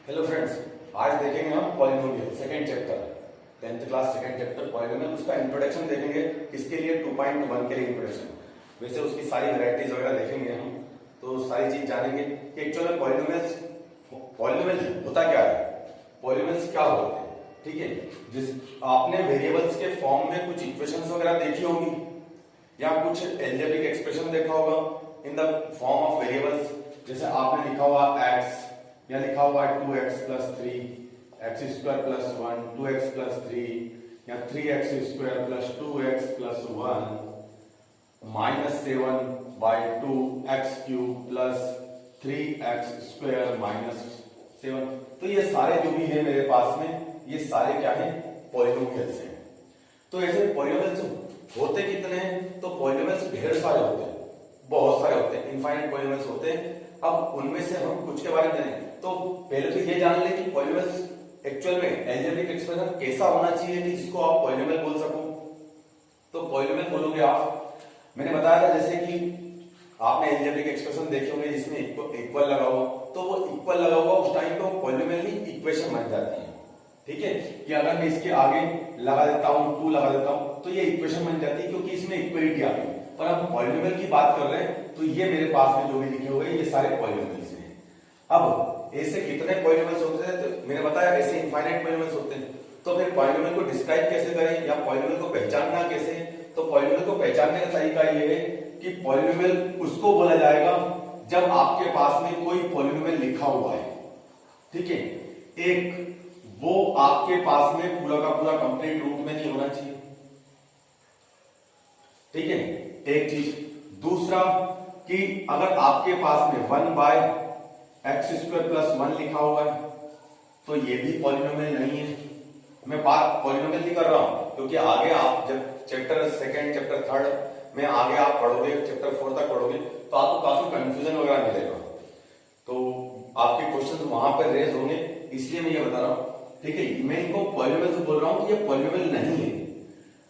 Hello friends, आज देखेंगे हम polynomial second chapter 10th class second chapter polynomial. उसका इंट्रोडक्शन देखेंगे। किसके लिए? 2.1 के लिए इंट्रोडक्शन। वैसे उसकी सारी वैरायटीज वगैरह देखेंगे हम, तो सारी चीज जानेंगे कि एक्चुअल में पॉलिनोमियल होता क्या है, पॉलिनोमियल्स क्या होते हैं। ठीक है, जिस आपने वेरिएबल्स के फॉर्म में कुछ इक्वेशंस वगैरह देखी होगी या कुछ एल्जेब्रिक एक्सप्रेशन देखा होगा in the form of variables. जैसे आपने लिखा हुआ x या लिखा हुआ 2x plus 3 x square plus 1 2x plus 3 या 3x square plus 2x plus 1 minus 7 by 2 x cube plus 3x square minus 7। तो ये सारे जो भी है मेरे पास में, ये सारे क्या है? पॉलिनोमियल्स हैं। तो ऐसे पॉलिनोमियल्स होते कितने हैं? तो पॉलिनोमियल्स ढेर सारे होते हैं, बहुत सारे होते हैं, इनफाइनाइट पॉलिनोमियल्स होते हैं। अब उनमें से हम कुछ के बारे में जानें। तो पहले तो ये जान लें कि पॉलिनोमियल्स एक्चुअल में एल्जेब्रिक एक्सप्रेशन कैसा होना चाहिए कि जिसको आप पॉलिनोमियल बोल सको। तो पॉलिनोमियल बोलोगे आप, मैंने बताया था जैसे कि आपने एल्जेब्रिक एक्सप्रेशन देखे होंगे जिसमें इक्वल लगा हुआ, तो वो इक्वल लगा हुआ उस टाइम पे पॉलिनोमियल ही इक्वेशन बन जाती है। ठीक है, कि अगर मैं इसके आगे लगा देता हूं 2 लगा देता हूं तो ये इक्वेशन बन जाती है क्योंकि इसमें इक्वलिटी आ गई। पर अब पॉलिनोमियल की बात कर रहे हैं तो ये मेरे पास में जो भी लिखे हुए ये सारे पॉलिनोमियल्स हैं। अब ऐसे कितने पॉलिनोमियल्स होते हैं? तो मैंने बताया ऐसे इनफाइनाइट पॉलिनोमियल्स होते हैं। तो फिर पॉलिनोमियल को डिस्क्राइब कैसे करें या पॉलिनोमियल को पहचानना कैसे? तो पॉलिनोमियल को पहचानने का तरीका ये है कि पॉलिनोमियल उसको बोला जाएगा जब आपके पास में कोई पॉलिनोमियल लिखा हुआ है। ठीक है, एक वो आपके पास में पूरा का पूरा कंप्लीट रूट में नहीं होना चाहिए। ठीक है, एक चीज। दूसरा कि अगर आपके पास में 1 बाय एक्स स्क्वायर प्लस 1 लिखा हुआ है तो ये भी पॉलिनोमियल नहीं है। मैं बात पॉलिनोमियल की कर रहा हूं क्योंकि आगे आप जब चैप्टर सेकंड चैप्टर थर्ड में आगे आप पढ़ोगे, चैप्टर 4 तक पढ़ोगे तो आपको काफी कंफ्यूजन वगैरह मिलेगा, तो आपके क्वेश्चन वहां पर रेज होंगे, इसलिए मैं ये बता रहा हूं। ठीक है, मैं इनको पॉलिनोमियल से बोल रहा हूं कि ये पॉलिनोमियल नहीं है।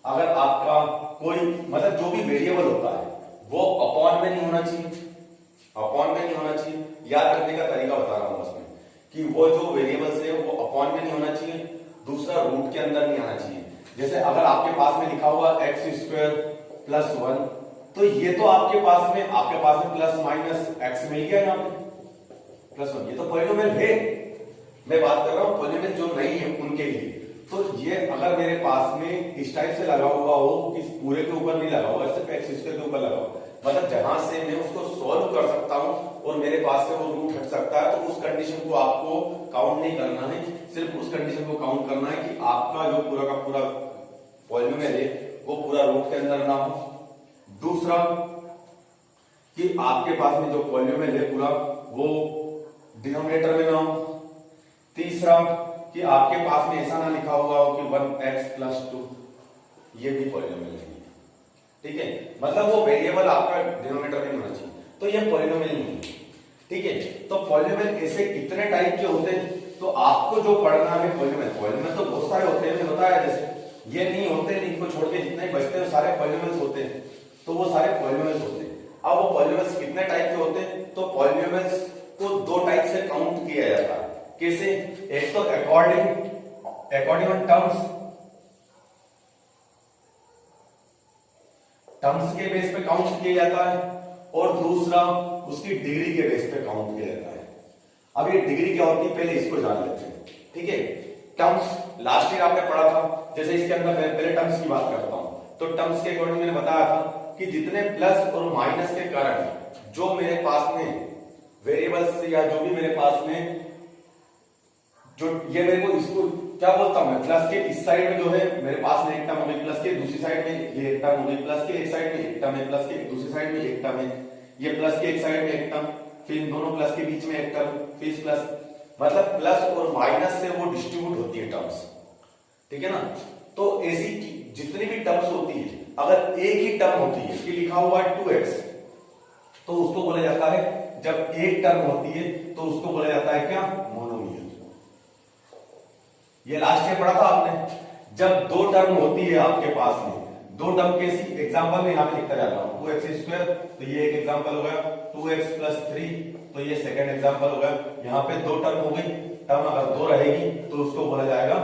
अगर आपका कोई मतलब जो भी वेरिएबल होता है वो अपॉन में नहीं होना चाहिए, अपॉन में नहीं होना चाहिए। याद रखने का तरीका बता रहा हूं उसमें कि वो जो वेरिएबल्स है वो अपॉन में नहीं होना चाहिए। दूसरा, रूट के अंदर नहीं आना चाहिए। जैसे अगर आपके पास में लिखा हुआ एक्स स्क्वायर प्लस 1 तो ये तो आपके पास में प्लस माइनस एक्स मिल गया यहाँ पे प्लस 1, ये तो पॉलिनोमियल है। मैं बात कर रहा हूं पॉलिनोमियल जो नहीं है उनके लिए। तो ये अगर मेरे पास में इस टाइप से लगा हुआ हो कि पूरे के ऊपर नहीं लगा हुआ, सिर्फ एक्स स्क्वायर के ऊपर लगा हुआ, मतलब जहां से मैं उसको सॉल्व कर सकता हूं और मेरे पास से वो रूट हट सकता है, तो उस कंडीशन को आपको काउंट नहीं करना है। सिर्फ उस कंडीशन को काउंट करना है कि आपका जो पूरा का पूरा पॉलिनोमियल है वो पूरा रूट के अंदर ना हो। दूसरा कि आपके पास में जो पॉलिनोमियल है पूरा वो डिनोमिनेटर में ना हो। तीसरा कि आपके पास में ऐसा ना लिखा हुआ हो कि 1x प्लस 2, ये भी पॉलिनोमियल नहीं है। ठीक है, मतलब वो वेरिएबल आपका डिनोमिनेटर में होना चाहिए, तो ये पॉलिनोमियल नहीं है। ठीक है, तो पॉलिनोमियल ऐसे कितने टाइप के होते हैं? तो आपको जो पढ़ना है पॉलिनोमियल तो बहुत सारे होते हैं, मैंने बताया जैसे ये नहीं होते, इनको छोड़ के जितने बचते हैं सारे पॉलिनोमियल्स होते हैं, तो वो सारे पॉलिनोमियल्स होते हैं। अब वो पॉलिनोमियल्स कितने टाइप के होते हैं? तो पॉलिनोमियल्स को 2 टाइप से काउंट किया जाता है। कैसे? एक तो अकॉर्डिंग ऑन टर्म्स के बेस पे काउंट किया जाता है, और दूसरा उसकी डिग्री के बेस पे काउंट किया जाता है। अब ये डिग्री क्या होती है पहले इसको जान लेते हैं। ठीक है, टर्म्स लास्ट ईयर आपने पढ़ा था, जैसे इसके अंदर मैं पहले टर्म्स की बात करता हूं। तो टर्म्स के अकॉर्डिंग मैंने बताया था कि जितने प्लस और माइनस के कारण जो मेरे पास में वेरिएबल्स या जो भी मेरे पास में जो ये मेरे को इसको क्या बोलता हूं मैं, प्लस के इस साइड में जो है मेरे पास में एक टर्म हो गई, प्लस के दूसरी साइड में ये एक टर्म हो गई, प्लस के एक साइड में एक टर्म है, प्लस के दूसरी साइड में एक टर्म है, ये प्लस के एक साइड में एक टर्म, फिर इन दोनों प्लस के बीच में एक टर्म, फिर प्लस, मतलब प्लस और माइनस से वो डिस्ट्रीब्यूट होती है टर्म्स। ठीक है ना, तो ऐसी जितनी भी टर्म्स होती है, अगर एक ही टर्म होती है कि लिखा हुआ है 2x तो उसको बोला जाता है, जब एक टर्म होती है तो उसको बोला जाता है क्या? मोनोमियल। ये लास्ट ईयर पढ़ा था आपने। जब 2 टर्म होती है आपके पास में, 2 टर्म कैसी? एग्जांपल में यहां पे लिखता जा रहा हूं 2x स्क्वायर, तो ये एक एग्जांपल हो गया, 2x प्लस 3 तो ये सेकंड एग्जांपल हो गया। यहाँ पे दो टर्म हो गई, टर्म अगर दो रहेगी तो उसको बोला जाएगा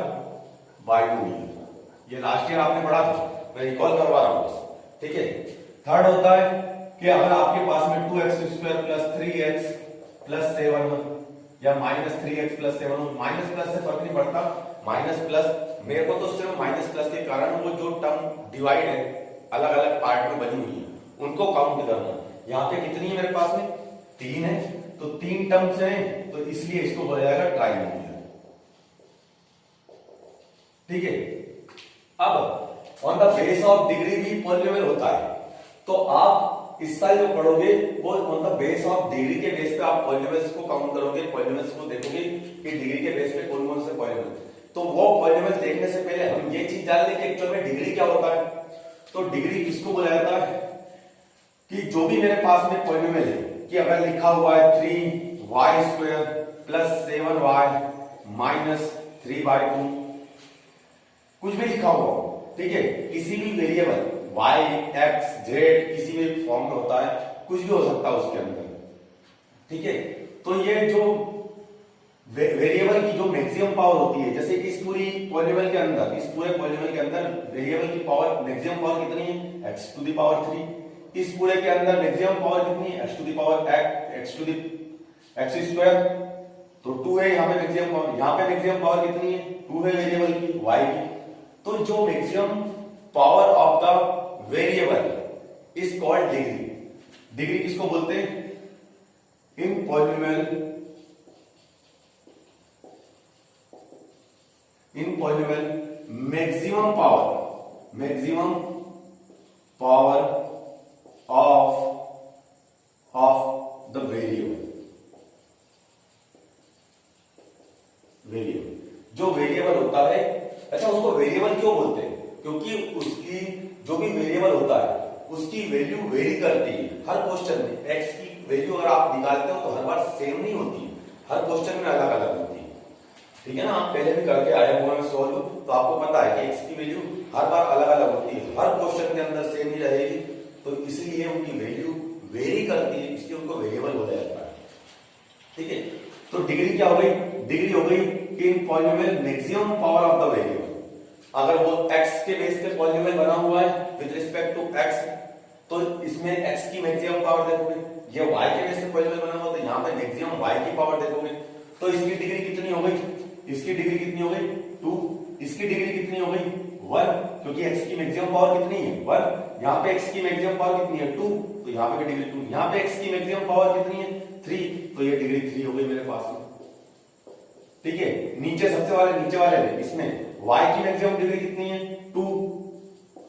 बाइनोमियल। ये लास्ट ईयर आपने पढ़ा था, मैं रिकॉल करवा रहा हूं, ठीक है। थर्ड होता है कि अगर आपके पास में 2x² प्लस 3x प्लस 7 या माइनस 3x प्लस 7 हो, माइनस प्लस से फर्क नहीं पड़ता, माइनस प्लस मेरे को तो सिर्फ माइनस प्लस के कारण वो जो टर्म डिवाइड है अलग अलग पार्ट में बनी हुई है उनको काउंट करना। यहाँ पे कितनी है मेरे पास में 3 है, तो 3 टर्म्स हैं, तो इसलिए इसको बोला जाएगा ट्राइनोमियल, ठीक है। अब on the base of degree भी पॉलिनोमियल होता है, तो आप इस साल जो पढ़ोगे वो on the base of degree के बेस पे आप पॉलिनोमियल्स को काउंट करोगे, पॉलिनोमियल्स को देखोगे कि डिग्री के बेस पे कौन कौन से पॉलिनोमियल। तो वो पॉलिनोमियल देखने से पहले हम ये चीज जान लें कि एक्चुअल में डिग्री क्या होता है। तो डिग्री किसको बोला जाता है कि जो भी मेरे पास में पॉलिनोमियल है, कि अगर लिखा हुआ है 3y² प्लस 7y माइनस 3/2, कुछ भी लिखा हुआ, ठीक है, किसी भी वेरिएबल y, x, z किसी भी फॉर्म में होता है, कुछ भी हो सकता है उसके अंदर, ठीक है। तो ये जो वेरिएबल की जो मैक्सिमम पावर होती है, जैसे इस पूरी पॉलिनोमियल के अंदर, इस पूरे पॉलिनोमियल के अंदर वेरिएबल की पावर, मैक्सिमम पावर कितनी है x⁻3। इस पूरे के अंदर मैक्सिमम पावर कितनी है x⁻2, तो 2 है यहाँ पे मैक्सिमम पावर, यहाँ पे मैक्सिमम पावर कितनी है 2 है वेरिएबल की y की। तो जो maximum power of the variable is called degree. Degree किसको बोलते हैं in polynomial, maximum power of the variable. जो वेरिएबल होता है, अच्छा उसको वेरिएबल क्यों बोलते हैं, क्योंकि उसकी जो भी वेरिएबल होता है उसकी वैल्यू वेरी करती है हर क्वेश्चन में। एक्स की वैल्यू अगर आप निकालते हो तो हर बार सेम नहीं होती, हर क्वेश्चन में अलग अलग होती है, ठीक है ना। आप पहले भी करके आए हुए हैं सॉल्व, तो आपको पता है कि एक्स की वैल्यू हर बार अलग अलग होती है, हर क्वेश्चन के अंदर सेम नहीं रहेगी, तो इसलिए उनकी वैल्यू वेरी करती है, इसलिए उनको वेरिएबल बोला जाता है, ठीक है। तो डिग्री क्या हो गई, डिग्री हो गई कि in polynomial maximum power of the variable. अगर वो x के बेस पे पॉलिनोमियल बना हुआ है विद रिस्पेक्ट टू x, तो इसमें x की मैक्सिमम पावर देखोगे, ये y के बेस पे पॉलिनोमियल बना हुआ तो यहाँ पे मैक्सिमम y की पावर देखोगे, तो इसकी डिग्री कितनी हो गई, इसकी डिग्री कितनी हो गई 2, इसकी डिग्री कितनी हो गई 1, क्योंकि x की मैक्सिमम पावर कितनी है 1, यहाँ पे x की मैक्सिमम पावर कितनी है 2, तो यहाँ पे डिग्री 2, यहाँ पे x की मैक्सिमम पावर कितनी है 3, तो ये डिग्री 3 हो गई मेरे पास में, ठीक है। नीचे सबसे नीचे वाले में इसमें y की मैक्सिमम डिग्री कितनी है 2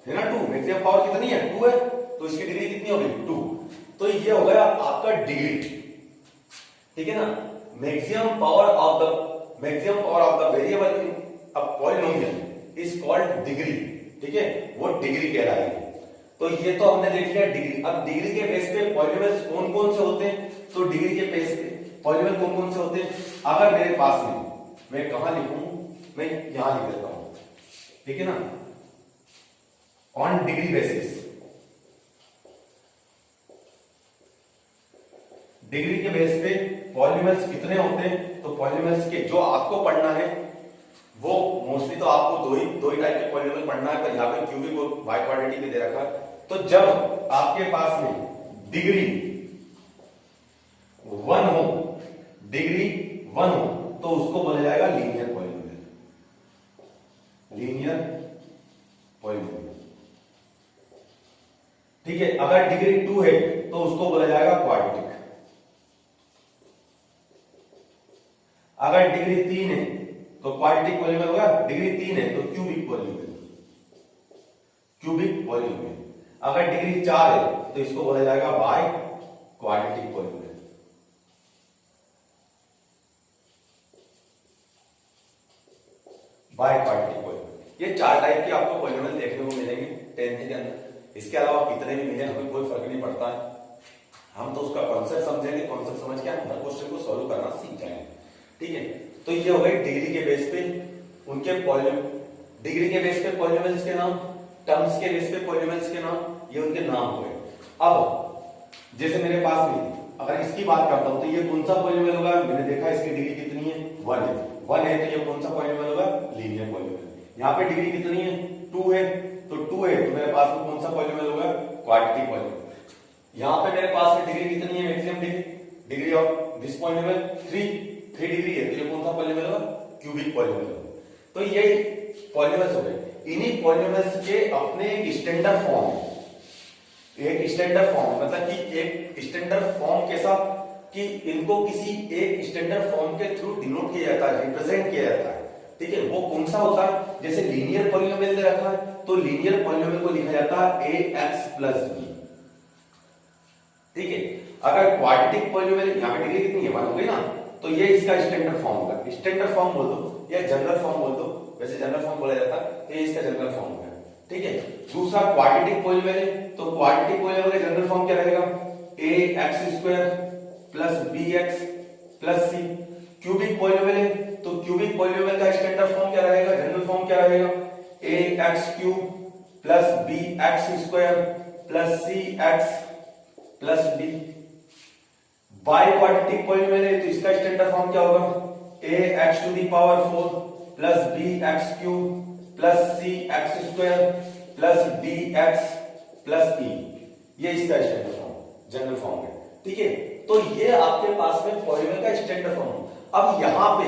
है ना, 2 मैक्सिमम पावर कितनी है 2 है, तो इसकी डिग्री कितनी हो गई 2, तो ये हो गया आपका डिग्री, ठीक है ना। Maximum power of the variable in a polynomial is called degree, ठीक है, वो डिग्री कहलाएगी। तो ये तो हमने देख लिया डिग्री। अब डिग्री के बेस पे पॉलिनोमियल्स कौन कौन से होते हैं, तो डिग्री के बेस पे पॉलिनोमियल कौन कौन से होते हैं, अगर मेरे पास में मैं कहां लिखूं, मैं यहां लिख देता हूं, ठीक है ना। ऑन डिग्री बेसिस, डिग्री के बेस पे पॉलिनोमियल्स कितने होते हैं, तो पॉलिनोमियल्स के जो आपको पढ़ना है वो मोस्टली तो आपको दो ही टाइप के पॉलिनोमियल पढ़ना है, पर यहाँ पे क्यूबिक और बाई क्वाड्रेटिक में दे रखा है। तो जब आपके पास में डिग्री 1 हो, डिग्री 1 हो, तो उसको बोला जाएगा लीनियर पॉलिनोमियल, ठीक है। अगर डिग्री 2 है तो उसको बोला जाएगा क्वाड्रेटिक, अगर डिग्री 3 है तो क्वाड्रेटिक पॉलिनोमियल होगा, डिग्री 3 है तो क्यूबिक पॉलिनोमियल, अगर डिग्री 4 है तो इसको बोला जाएगा बाय क्वाड्रेटिक पॉलिनोमियल। ये 4 टाइप के आपको पॉलिनोमियल देखने को मिलेंगे 10th के अंदर। इसके अलावा कितने भी मिले हमें कोई फर्क नहीं पड़ता है, हम तो उसका कॉन्सेप्ट समझेंगे, कॉन्सेप्ट समझ के हम हर क्वेश्चन को सॉल्व करना सीख जाएंगे, ठीक है। तो ये हो गई डिग्री के बेस पे उनके डिग्री के बेस पे पॉलिनोमियल्स के नाम, टर्म्स के बेस पे पॉलिनोमियल्स के नाम, ये उनके नाम हो गए। अब जैसे मेरे पास में अगर इसकी बात करता हूं तो ये कौन सा पॉलिनोमियल होगा, मैंने देखा इसकी डिग्री कितनी है, 1 है। 1 है तो ये कौन सा पॉलिनोमियल होगा, लीनियर पॉलिनोमियल। यहाँ पे डिग्री कितनी है, 2 है, तो 2 है तो मेरे पास में कौन सा पॉलिनोमियल होगा, क्वाड्रेटिक पॉलिनोमियल। यहाँ पे मेरे पास में डिग्री कितनी है, maximum degree of this polynomial 3 degree है, तो ये कौन सा पॉलिनोमियल होगा, क्यूबिक पॉलिनोमियल। तो ये पॉलिनोमियल्स हो गए। इन्हीं पॉलिनोमियल्स के अपने एक स्टैंडर्ड फॉर्म है, एक स्टैंडर्ड फॉर्म मतलब कि एक स्टैंडर्ड फॉर्म कैसा कि इनको किसी एक स्टैंडर्ड फॉर्म के थ्रू डिनोट किया जाता है, रिप्रेजेंट किया जाता है, ठीक है। वो कौन सा होता है, जैसे लीनियर पॉलिनोमियल दे रखा है तो लीनियर पॉलिनोमियल को लिखा जाता है ax प्लस b, ठीक है। अगर क्वाड्रेटिक पॉलिनोमियल, यहाँ पे डिग्री कितनी है, 1 हो गई ना, तो ये इसका स्टैंडर्ड फॉर्म होगा। स्टैंडर्ड फॉर्म बोल दो या जनरल फॉर्म बोल दो, वैसे जनरल फॉर्म बोला जाता है, तो ये इसका जनरल फॉर्म होगा, ठीक है। दूसरा क्वाड्रेटिक पॉलिनोमियल है, तो क्वाड्रेटिक पॉलिनोमियल का जनरल फॉर्म क्या रहेगा, ax² plus bx plus c। Cubic polynomial है तो क्यूबिक पॉलिनोमियल का स्टैंडर्ड फॉर्म क्या रहेगा, जनरल फॉर्म क्या रहेगा, ax³ plus bx² plus cx plus d। By quadratic polynomial है तो इसका स्टैंडर्ड फॉर्म क्या होगा, ax⁴ plus bx³ plus cx² plus dx plus e। ये इसका स्टैंडर्ड फॉर्म, जनरल फॉर्म है, ठीक है। तो ये आपके पास में पॉलिनोमियल का स्टैंडर्ड फॉर्म। अब यहां पे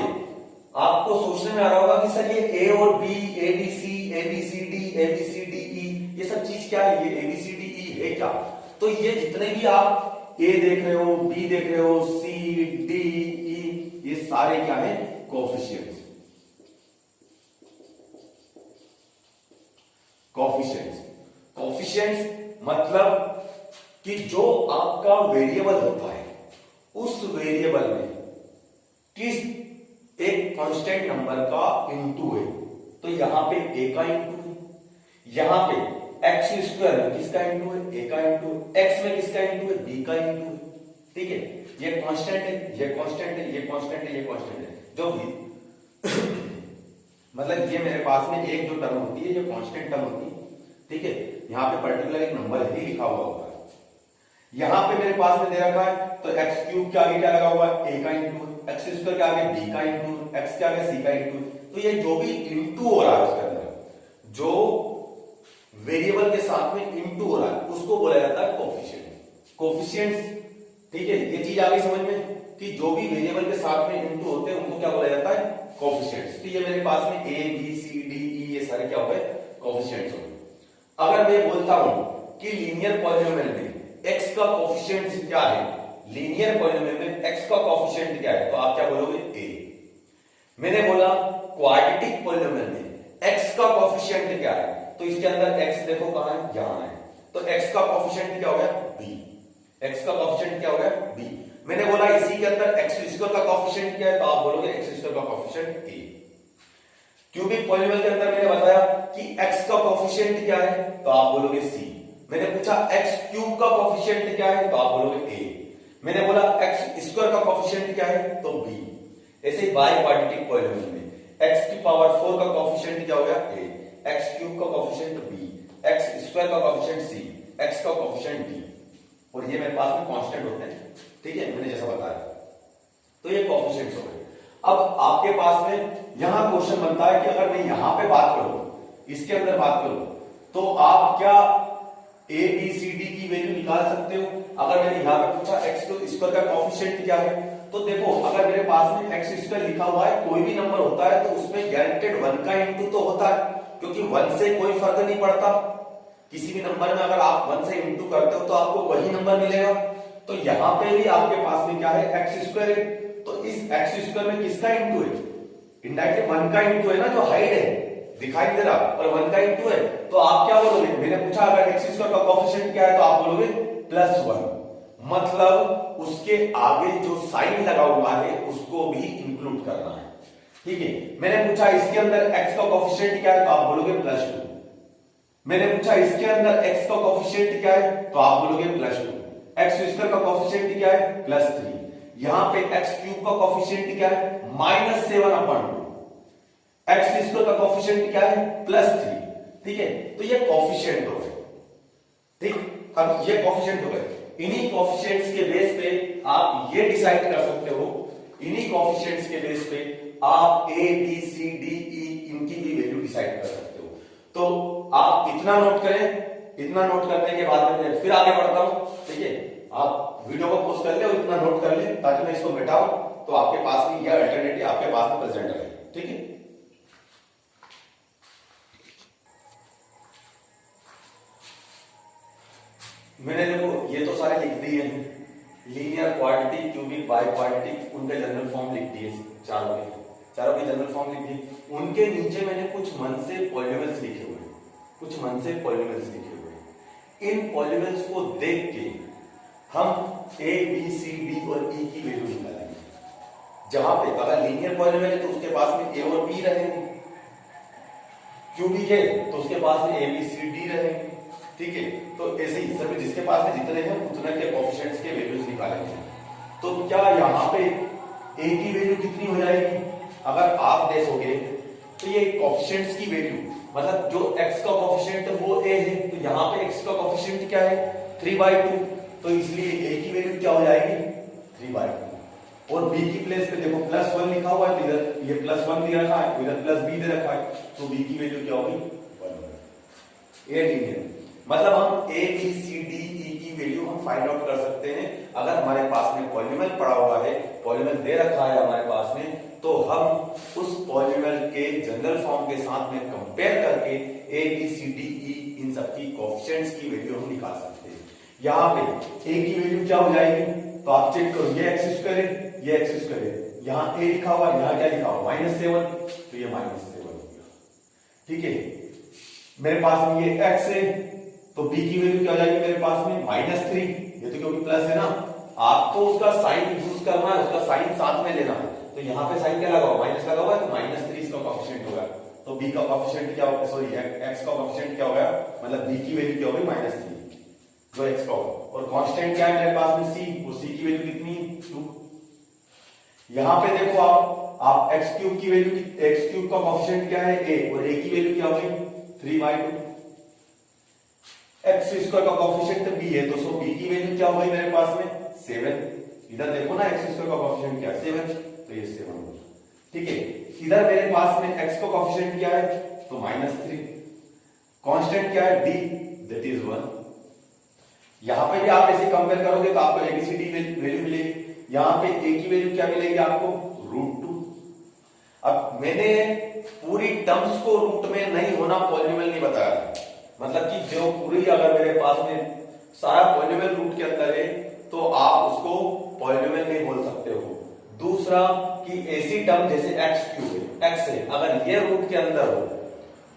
आपको सोचने में आ रहा होगा कि सर ये a और b, abc, abcd, abcde, ये सब चीज क्या है, ये abcde है क्या। तो ये जितने भी आप a देख रहे हो, b देख रहे हो, c, d, e, ये सारे क्या है, कोएफिशिएंट्स। कोएफिशिएंट्स मतलब कि जो आपका वेरिएबल होता है उस वेरिएबल में किस एक कांस्टेंट नंबर का इंटू है, तो यहां पे a का इंटू है, यहां पे x² में किसका इंटू है, a का इंटू है, x में किसका इंटू है, b का इंटू है, ठीक है। ये कांस्टेंट है, ये कांस्टेंट है, ये कांस्टेंट है, ये कांस्टेंट है, जो भी मतलब ये मेरे पास में एक जो टर्म होती है, ये कांस्टेंट टर्म होती है, ठीक है। यहां पे पर्टिकुलर एक नंबर ही लिखा हुआ होता है। यहां पे मेरे पास में दे रखा है तो x³ के आगे क्या लगा हुआ है, a का इंटू, x² के आगे b का इंटू, x के आगे c का इंटू। तो ये जो भी इंटू हो रहा है उसके अंदर, जो वेरिएबल के साथ में इंटू हो रहा है, उसको बोला जाता है कोएफिशिएंट। कोएफिशिएंट्स, ठीक है, ये चीज आ गई समझ में कि जो भी वेरिएबल के साथ में इंटू होते हैं उनको क्या बोला जाता है, कोएफिशिएंट्स। तो ये मेरे पास में a b c d e ये सारे क्या हो गए, कोएफिशिएंट्स हो गए। अगर मैं बोलता हूं कि लीनियर पॉलिनोमियल में x का कोएफिशिएंट क्या है, लीनियर पॉलिनोमियल में x का कोएफिशिएंट क्या है, तो आप क्या बोलोगे, a। मैंने बोला क्वाड्रेटिक पॉलिनोमियल में x का कोएफिशिएंट क्या है, तो इसके अंदर x देखो कहां है, यहां है, तो x का कोएफिशिएंट क्या हो गया, b। x का कोएफिशिएंट क्या हो गया, b। मैंने बोला इसी के अंदर x² का कोएफिशिएंट क्या है, तो आप बोलोगे x² का कोएफिशिएंट a। क्यूबिक पॉलिनोमियल के अंदर मैंने बताया कि x का कोएफिशिएंट क्या है, तो आप बोलोगे c। मैंने पूछा x³ का कोएफिशिएंट क्या है, तो आप बोलोगे a। मैंने बोला x² का कोएफिशिएंट क्या है, तो b। ऐसे ही बाई क्वाड्रेटिक पॉलिनोमियल में x⁴ का कोएफिशिएंट क्या हो गया, a, x³ का कोएफिशिएंट b, x² का कोएफिशिएंट c, x का कोएफिशिएंट d, और ये मेरे पास में कांस्टेंट होते हैं, ठीक है, मैंने जैसा बताया। तो ये कोएफिशिएंट्स हो गए। अब आपके पास में यहां क्वेश्चन बनता है कि अगर मैं यहां पे बात करूं, इसके अंदर बात करूं, तो आप क्या a b c d की वैल्यू निकाल सकते हो। अगर मैंने यहां पे पूछा x² का कोएफिशिएंट क्या है, तो देखो अगर मेरे पास में x² लिखा हुआ है, कोई भी नंबर होता है तो उसमें गारंटेड 1 का इंटू तो होता है, क्योंकि 1 से कोई फर्क नहीं पड़ता। किसी भी नंबर में अगर आप 1 से इंटू करते हो तो आपको वही नंबर मिलेगा। तो यहां पे भी आपके पास में क्या है, x² है, तो इस x² में किसका इंटू है, इनडायरेक्टली 1 का इंटू है ना, जो हाइड है दिखाई नहीं दे रहा, पर 1 का इंटू है, तो आप क्या बोलोगे, मैंने पूछा अगर x² का कोएफिशिएंट क्या है, तो आप बोलोगे +1। मतलब उसके आगे जो साइन लगा हुआ है उसको भी इंक्लूड करना है, ठीक है। मैंने पूछा इसके अंदर x का कोएफिशिएंट क्या है, तो आप बोलोगे +2। मैंने पूछा इसके अंदर x का कोएफिशिएंट क्या है, तो आप बोलोगे +2। x² का कोएफिशिएंट क्या है, +3। यहां पे x³ का कोएफिशिएंट क्या है, -7/2। x² का कोएफिशिएंट क्या है, +3, ठीक है। तो ये कोएफिशिएंट हो गए, ठीक। अब ये कोएफिशिएंट हो गए। इन्हीं कोएफिशिएंट्स के बेस पे आप ये डिसाइड कर सकते हो, इन्हीं कोएफिशिएंट्स के बेस पे आप A B C D E इनकी भी वैल्यू डिसाइड कर सकते हो। तो आप इतना नोट करें, इतना नोट करने के बाद में फिर आगे बढ़ता हूं, ठीक है। आप वीडियो को पॉज कर ले और इतना नोट कर ले ताकि मैं इसको मिटाऊं तो आपके पास में यह अल्टरनेटिव आपके पास में प्रेजेंट रहे, ठीक है। मैंने देखो ये तो सारे लिख दिए हैं, linear quadratic, cubic, by quadratic, उनके जनरल फॉर्म लिख दिए, चारों के जनरल फॉर्म लिख दिए। उनके नीचे मैंने कुछ मन से पॉलिनोमियल्स लिखे हुए हैं, कुछ मन से पॉलिनोमियल्स लिखे हुए हैं। इन पॉलिनोमियल्स को देख के हम ए बी सी डी और ई की वैल्यू निकालेंगे। जहां पे अगर लीनियर पॉलिनोमियल है तो उसके पास में ए और बी रहेंगे, क्यूबिक है तो उसके पास में ए बी सी डी रहेंगे, ठीक है। तो ऐसे ही सभी जिसके पास में जितने हैं उतने के कोएफिशिएंट्स के वैल्यूज निकालेंगे। तो क्या यहाँ पे ए की वैल्यू कितनी हो जाएगी? अगर आप देखोगे तो ये कोएफिशिएंट्स की वैल्यू मतलब जो x का कोएफिशिएंट है वो a है, तो यहाँ पे x का कोएफिशिएंट क्या है 3/2, तो इसलिए a की वैल्यू क्या हो जाएगी 3/2। और b की प्लेस पे देखो +1 लिखा हुआ है, तो इधर ये +1 दे रखा है, इधर +b दे रखा है, तो b की वैल्यू क्या होगी 1। ये लीनियर मतलब हम a b c d e की वैल्यू हम फाइंड आउट कर सकते हैं। अगर हमारे पास में पॉलिनोमियल पड़ा हुआ है, पॉलिनोमियल दे रखा है हमारे पास में, तो हम उस पॉलिनोमियल के जनरल फॉर्म के साथ में कंपेयर करके a b c d e इन सब की कोएफिशिएंट्स की वैल्यू हम निकाल सकते हैं। यहाँ पे a की वैल्यू क्या हो जाएगी, तो आप चेक करो, ये x² है, ये x² है, यहाँ a लिखा हुआ, यहाँ क्या लिखा हुआ -7, तो ये -7 हो गया, ठीक है। मेरे पास में ये x है, तो b की वैल्यू क्या हो जाएगी मेरे पास में -3, ये तो क्योंकि प्लस है ना, आपको उसका साइन यूज करना है, उसका साइन साथ में लेना है, तो यहाँ पे साइन क्या लगा हुआ माइनस लगा हुआ है, तो -3 इसका कोएफिशिएंट होगा। तो b का कोएफिशिएंट क्या होगा, सॉरी x का कोएफिशिएंट क्या होगा, मतलब b की वैल्यू क्या होगी -3 जो x का होगा। और कांस्टेंट क्या है मेरे पास में c, वो c की वैल्यू कितनी 2। यहाँ पे देखो आप x³ की वैल्यू, x³ का कोएफिशिएंट क्या है a, और a की वैल्यू क्या होगी 3/2। x² का कोएफिशिएंट b है, तो b की वैल्यू क्या होगी मेरे पास में 7। इधर देखो ना x² का कोएफिशिएंट क्या है 7, तो ये 7 होगा, ठीक है। इधर मेरे पास में x का कोएफिशिएंट क्या है, तो -3, कांस्टेंट क्या है d, दैट इज 1। यहां पे भी आप ऐसे कंपेयर करोगे तो आपको ABCD वैल्यू मिलेगी, यहां पे a की वैल्यू क्या मिलेगी आपको √2। अब मैंने पूरी टर्म्स को रूट में नहीं होना पॉलिनोमियल नहीं बताया था, मतलब कि जो पूरी अगर मेरे पास में सारा पॉलिनोमियल रूट के अंदर है तो आप उसको पॉलिनोमियल नहीं बोल सकते हो। दूसरा कि ऐसी टर्म जैसे x³ है, x है, अगर ये रूट के अंदर हो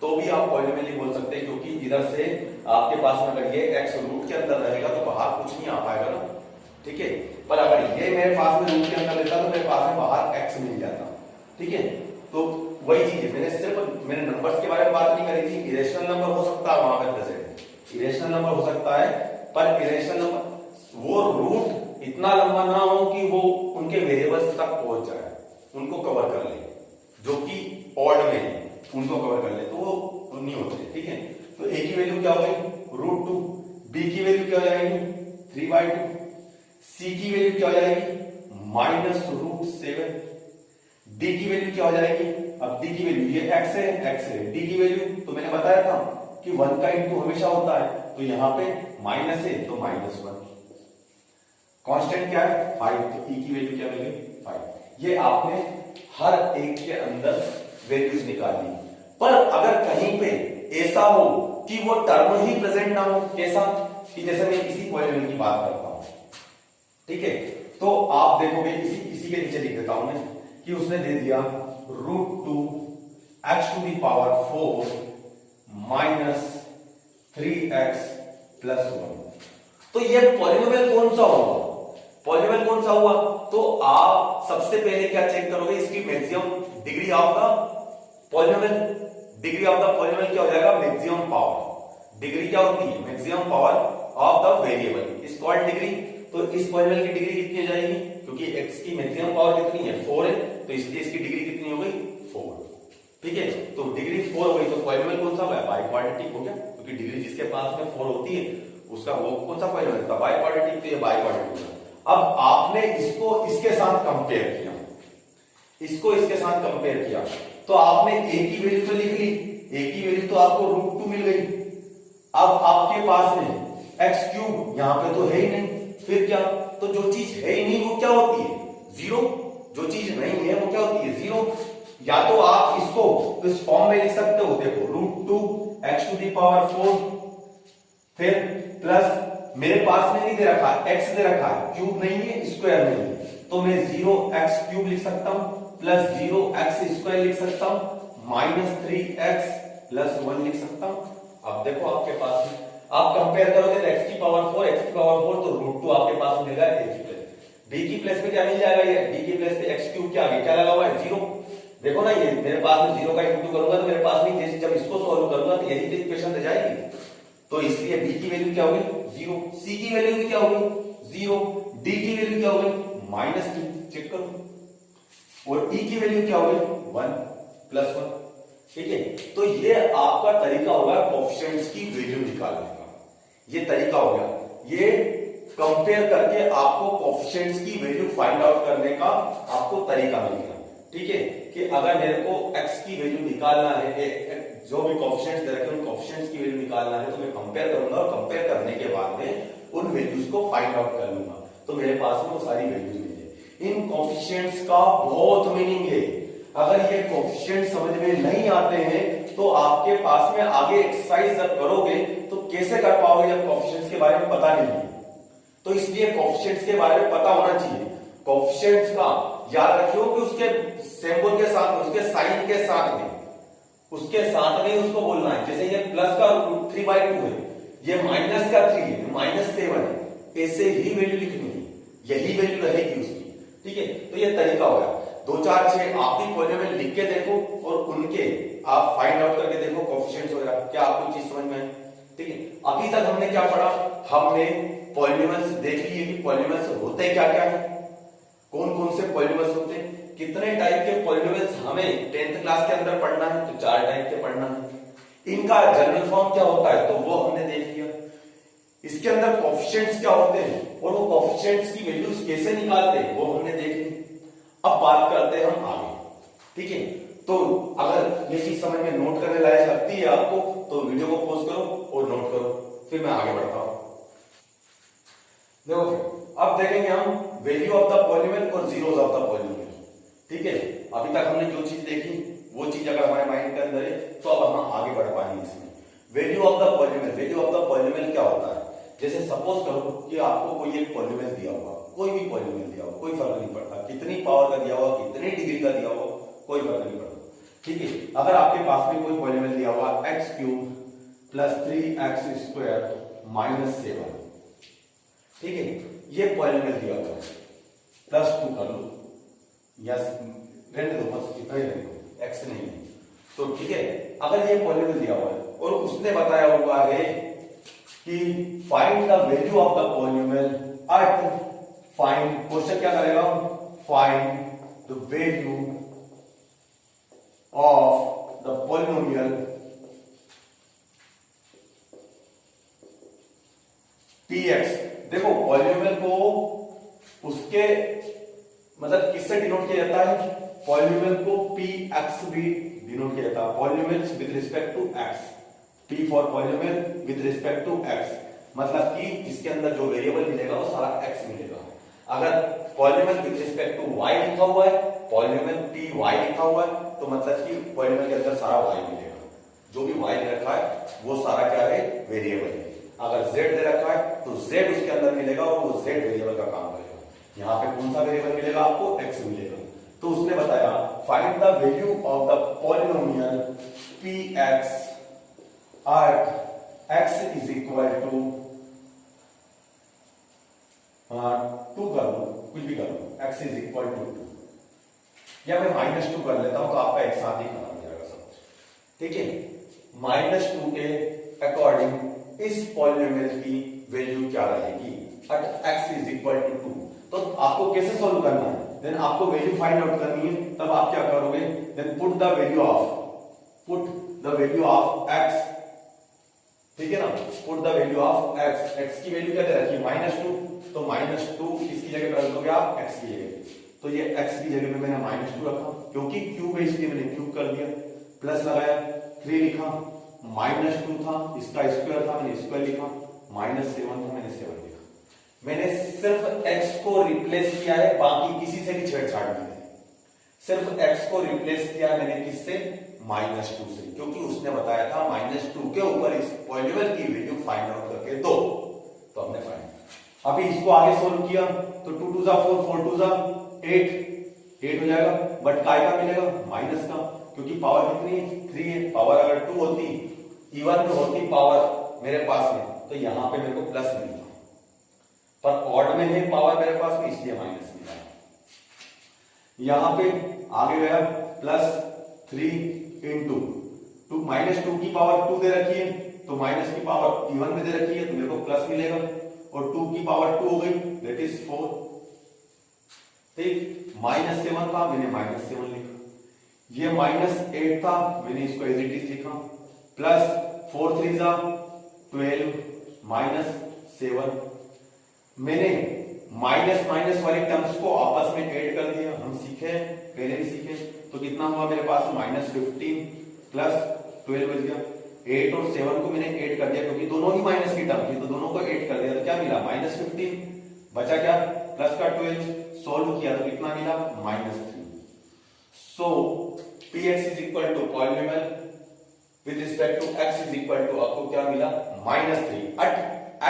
तो भी आप पॉलिनोमियल नहीं बोल सकते, क्योंकि इधर से आपके पास में अगर ये x रूट के अंदर रहेगा तो बाहर कुछ नहीं आ पाएगा ना, ठीक है। पर अगर ये मेरे पास में रूट के अंदर रहता तो मेरे पास में बाहर x मिल जाता, ठीक है। तो वही चीज है, मैंने नंबर्स के बारे में बात नहीं करी थी। इरेशनल नंबर हो सकता है वहां पे प्रेजेंट, इरेशनल नंबर हो सकता है, पर इरेशनल नंबर वो रूट इतना लंबा ना हो कि वो उनके वेरिएबल्स तक पहुंच जाए, उनको कवर कर ले, जो कि ऑड में है उनको कवर कर ले, तो वो नहीं होते, ठीक है। तो a की वैल्यू क्या हो गई √2, b की वैल्यू क्या हो जाएगी 3/2, c की वैल्यू क्या हो जाएगी -√7, d की वैल्यू क्या हो जाएगी, अब d की वैल्यू ये x है, d की वैल्यू तो मैंने बताया था कि 1 का इंटू हमेशा होता है, तो यहां पे माइनस है तो -1। कांस्टेंट क्या है 5, तो e की वैल्यू क्या मिलेगी 5। ये आपने हर एक के अंदर वैल्यूज निकाली। पर अगर कहीं पे ऐसा हो कि वो टर्म ही प्रेजेंट ना हो, कैसा कि जैसे मैं इसी पॉलिनोमियल की बात करता हूं, ठीक है, तो आप देखोगे इसी के नीचे लिख देता हूं मैं कि उसने दे दिया √2 x⁴ -3x + 1। तो ये पॉलिनोमियल कौन सा हुआ, पॉलिनोमियल कौन सा हुआ, तो आप सबसे पहले क्या चेक करोगे, इसकी maximum degree of the polynomial, degree of the polynomial क्या हो जाएगा मैक्सिमम पावर। डिग्री क्या होती है maximum power of the variable is called degree. तो इस पॉलिनोमियल की डिग्री कितनी हो जाएगी, क्योंकि x की मैक्सिमम पावर कितनी है 4 है, तो इसलिए इसकी डिग्री कितनी हो गई 4, ठीक है। तो डिग्री 4 हो गई, तो पॉलिनोमियल कौन सा हो गया बाई क्वाड्रेटिक हो गया, क्योंकि डिग्री जिसके पास में 4 होती है उसका वो कौन सा पॉलिनोमियल था, बाई क्वाड्रेटिक, तो ये बाई क्वाड्रेटिक। अब आपने इसको इसके साथ कंपेयर किया, इसको इसके साथ कंपेयर किया, तो आपने a की वैल्यू तो लिख ली, a की वैल्यू तो आपको √2 मिल गई। अब आपके पास में x³ यहां पे तो है ही नहीं, फिर क्या, तो जो चीज है ही नहीं वो क्या होती है, जीरो। जो चीज नहीं है वो क्या होती है, जीरो। या तो आप इसको इस फॉर्म में लिख सकते हो, देखो √2 x⁴, फिर प्लस मेरे पास में नहीं दे रखा x दे रखा है, क्यूब नहीं है, स्क्वायर नहीं है, तो मैं 0x³ लिख सकता हूं, प्लस 0x² लिख सकता हूं, -3x+1 लिख सकता हूं। अब देखो आपके पास में आप कंपेयर करोगे तो x⁴ तो √2 आपके पास मिल रहा है, b की प्लेस पे क्या मिल जाएगा, ये b की प्लेस पे x³ क्या आगे क्या लगा हुआ है, 0। देखो ना, ये मेरे पास में 0 का इंटू करूंगा तो मेरे पास में जैसे जब इसको सॉल्व करूंगा तो यही तो इक्वेशन रह जाएगी। तो इसलिए b की वैल्यू क्या होगी, 0, c की वैल्यू भी क्या होगी, 0, d की वैल्यू क्या होगी, -2, चेक करो, और e की वैल्यू क्या होगी, 1+1। ठीक है, तो ये आपका तरीका होगा कोएफिशिएंट्स की वैल्यू निकालने का, ये तरीका हो गया। ये कंपेयर करके आपको कोएफिशिएंट्स की वैल्यू फाइंड आउट करने का आपको तरीका मिल गया। ठीक है, कि अगर मेरे को x की वैल्यू निकालना है, जो भी कोएफिशिएंट्स दे रखे हैं उन कोएफिशिएंट्स की वैल्यू निकालना है, तो मैं कंपेयर करूंगा और कंपेयर करने के बाद में उन वैल्यूज को फाइंड आउट कर लूंगा, तो मेरे पास में वो सारी वैल्यूज मिल जाए। इन कोएफिशिएंट्स का बहुत मीनिंग है। अगर ये कोएफिशिएंट समझ में नहीं आते हैं तो आपके पास में आगे एक्सरसाइज जब करोगे तो कैसे कर पाओगे जब कोएफिशिएंट्स के बारे में पता नहीं है। तो इसलिए कोएफिशिएंट्स के बारे में पता होना चाहिए। कोएफिशिएंट्स का याद रखियो कि उसके सिंबल के साथ, उसके साइन के साथ में, उसको बोलना है। जैसे ये प्लस का √3/2 है, ये माइनस का 3 है, -7 है, ऐसे ही वैल्यू लिखनी है, यही वैल्यू रहेगी उसकी। ठीक है, तो ये तरीका हो गया। 2, 4, 6 आप भी पॉलिनोमियल लिख के देखो और उनके आप फाइंड आउट करके देखो कोएफिशिएंट्स वगैरह, क्या आपको चीज समझ में आई। ठीक है, अभी तक हमने क्या पढ़ा, हमने पॉलिनोमियल्स देख लिए कि पॉलिनोमियल्स होते क्या क्या है, कौन कौन से पॉलिनोमियल्स होते हैं, कितने टाइप के पॉलिनोमियल्स हमें 10th क्लास के अंदर पढ़ना है, तो 4 टाइप के पढ़ना है। इनका जनरल फॉर्म क्या होता है तो वो हमने देख लिया। इसके अंदर कोएफिशिएंट्स क्या होते हैं और वो कोएफिशिएंट्स की वैल्यूज कैसे निकालते हैं वो हमने देख ली। अब बात करते हैं हम आगे। ठीक है, तो अगर ये चीज समझ में नोट करने लायक लगती है आपको तो वीडियो को पॉज करो और नोट करो, फिर मैं आगे बढ़ता हूं। देखो फिर अब देखेंगे हम वैल्यू ऑफ द पॉलिनोमियल और जीरोस ऑफ द पॉलिनोमियल। ठीक है, अभी तक हमने जो चीज देखी वो चीज अगर हमारे माइंड के अंदर है तो अब हम आगे बढ़ पाएंगे इसमें। Value of the polynomial, value of the polynomial क्या होता है, जैसे सपोज करो कि आपको कोई एक पॉलिनोमियल दिया हुआ, कोई भी पॉलिनोमियल दिया हुआ, कोई फर्क नहीं पड़ता, कितनी पावर का दिया हुआ, कितनी डिग्री का दिया हुआ, कोई फर्क नहीं पड़ता। ठीक है, अगर आपके पास में कोई पॉलिनोमियल दिया हुआ x³ + 3x² - 7, ठीक है, ये पॉलिनोमियल दिया हुआ है, +2 कर लो, यस रहने दो, बस इतना ही रहने दो, x नहीं है तो। ठीक है, अगर ये पॉलिनोमियल दिया हुआ है और उसने बताया हुआ है कि find the value of the polynomial at, find, question क्या करेगा, find the value of the polynomial px। देखो पॉलिनोमियल को उसके मतलब किससे डिनोट किया जाता है, पॉलिनोमियल को px भी डिनोट किया जाता है, polynomials with respect to x, p for polynomial with respect to x, मतलब कि इसके अंदर जो वेरिएबल मिलेगा वो सारा x मिलेगा। अगर polynomial with respect to y लिखा हुआ है, पॉलिनोमियल py लिखा हुआ है, तो मतलब कि पॉलिनोमियल के अंदर सारा y मिलेगा, जो भी y दे रखा है वो सारा क्या है, वेरिएबल है। अगर z दे रखा है तो z उसके अंदर मिलेगा और वो z वेरिएबल का काम करेगा। यहाँ पे कौन सा वेरिएबल मिलेगा आपको, x मिलेगा। तो उसने बताया find the value of the polynomial px at x is equal to 2 कर लो, कुछ भी कर लो, x is equal to 2, या मैं -2 कर लेता हूं तो आपका एक साथ ही खत्म हो जाएगा सब। ठीक है, -2 के अकॉर्डिंग इस पॉलिनोमियल की वैल्यू क्या रहेगी, at x is equal to 2। तो आपको कैसे सॉल्व करना है, देन आपको वैल्यू फाइंड आउट करनी है, तब आप क्या करोगे, then put the value of x ठीक है ना। Put the value of x, x की वैल्यू क्या दे रखी है -2, तो -2 इसकी जगह पर रख दोगे आप एक्स की जगह, तो ये एक्स की जगह पे मैंने -2 रखा क्योंकि क्यूब है इसलिए मैंने क्यूब कर दिया, प्लस लगाया 3 लिखा, -2 था इसका स्क्वायर था मैंने स्क्वायर लिखा, -7 था मैंने 7 लिखा। मैंने सिर्फ एक्स को रिप्लेस किया है, बाकी किसी से भी छेड़छाड़ नहीं है, सिर्फ एक्स को रिप्लेस किया मैंने किससे, -2 से, क्योंकि उसने बताया था -2 के ऊपर इस पॉलिनोमियल की वैल्यू फाइंड आउट करके दो, तो हमने फाइंड। अभी इसको आगे सोल्व किया तो 2 2 4 4 2 8 हो जाएगा, बट काय का मिलेगा, माइनस का, क्योंकि पावर कितनी है 3 है, पावर अगर 2 होती इवन में होती पावर मेरे पास में तो यहां पे मेरे को प्लस मिलता, पर ऑड में है पावर मेरे पास में इसलिए माइनस मिला। यहां पे आगे गया +3 इंटू टू, -2 की पावर 2 दे रखी है तो माइनस की पावर इवन में दे रखी है तो मेरे को प्लस मिलेगा, और 2 की पावर 2 हो गई दैट इज 4, ठीक। -7 था मैंने -7 लिखा, ये -8 था मैंने इसको एज इट इज लिखा, प्लस 4 3 12 -7, मैंने माइनस माइनस वाली टर्म्स को आपस में ऐड कर दिया, हम सीखे पहले भी सीखे, तो कितना हुआ मेरे पास -15 प्लस 12 बच गया, 8 और 7 को मैंने ऐड कर दिया क्योंकि दोनों ही माइनस की टर्म थी तो दोनों को ऐड कर दिया तो क्या मिला -15, बचा क्या प्लस का 12, सॉल्व किया तो कितना मिला -3। So px is equal to polynomial with respect to x is equal to, आपको क्या मिला -3 at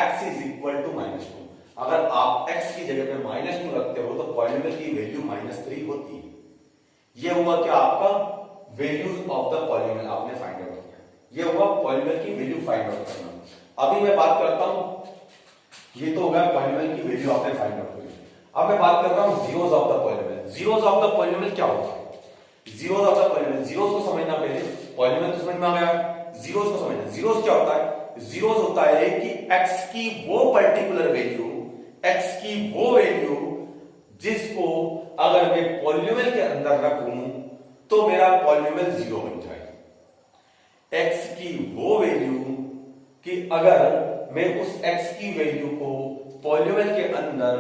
x is equal to -2। अगर आप x की जगह पे -2 रखते हो तो पॉलिनोमियल की वैल्यू -3 होती है। ये हुआ क्या आपका वैल्यूज ऑफ द पॉलिनोमियल आपने फाइंड आउट किया, ये हुआ पॉलिनोमियल की वैल्यू फाइंड आउट करना। अभी मैं बात करता हूं, ये तो होगा पॉलिनोमियल की वैल्यू आपने फाइंड आउट की, अब मैं बात कर रहा हूं zeros of the polynomial. Zeros of the polynomial क्या होता है, zeros of the polynomial, zeros को समझना पहले, पॉलिनोमियल तो समझ में आ गया, जीरोस को समझना। जीरोस क्या होता है, जीरोस होता है कि x की वो पर्टिकुलर वैल्यू, x की वो वैल्यू जिसको अगर मैं पॉलिनोमियल के अंदर रखूं तो मेरा पॉलिनोमियल जीरो बन जाएगा। x की वो वैल्यू कि अगर मैं उस x की वैल्यू को पॉलिनोमियल के अंदर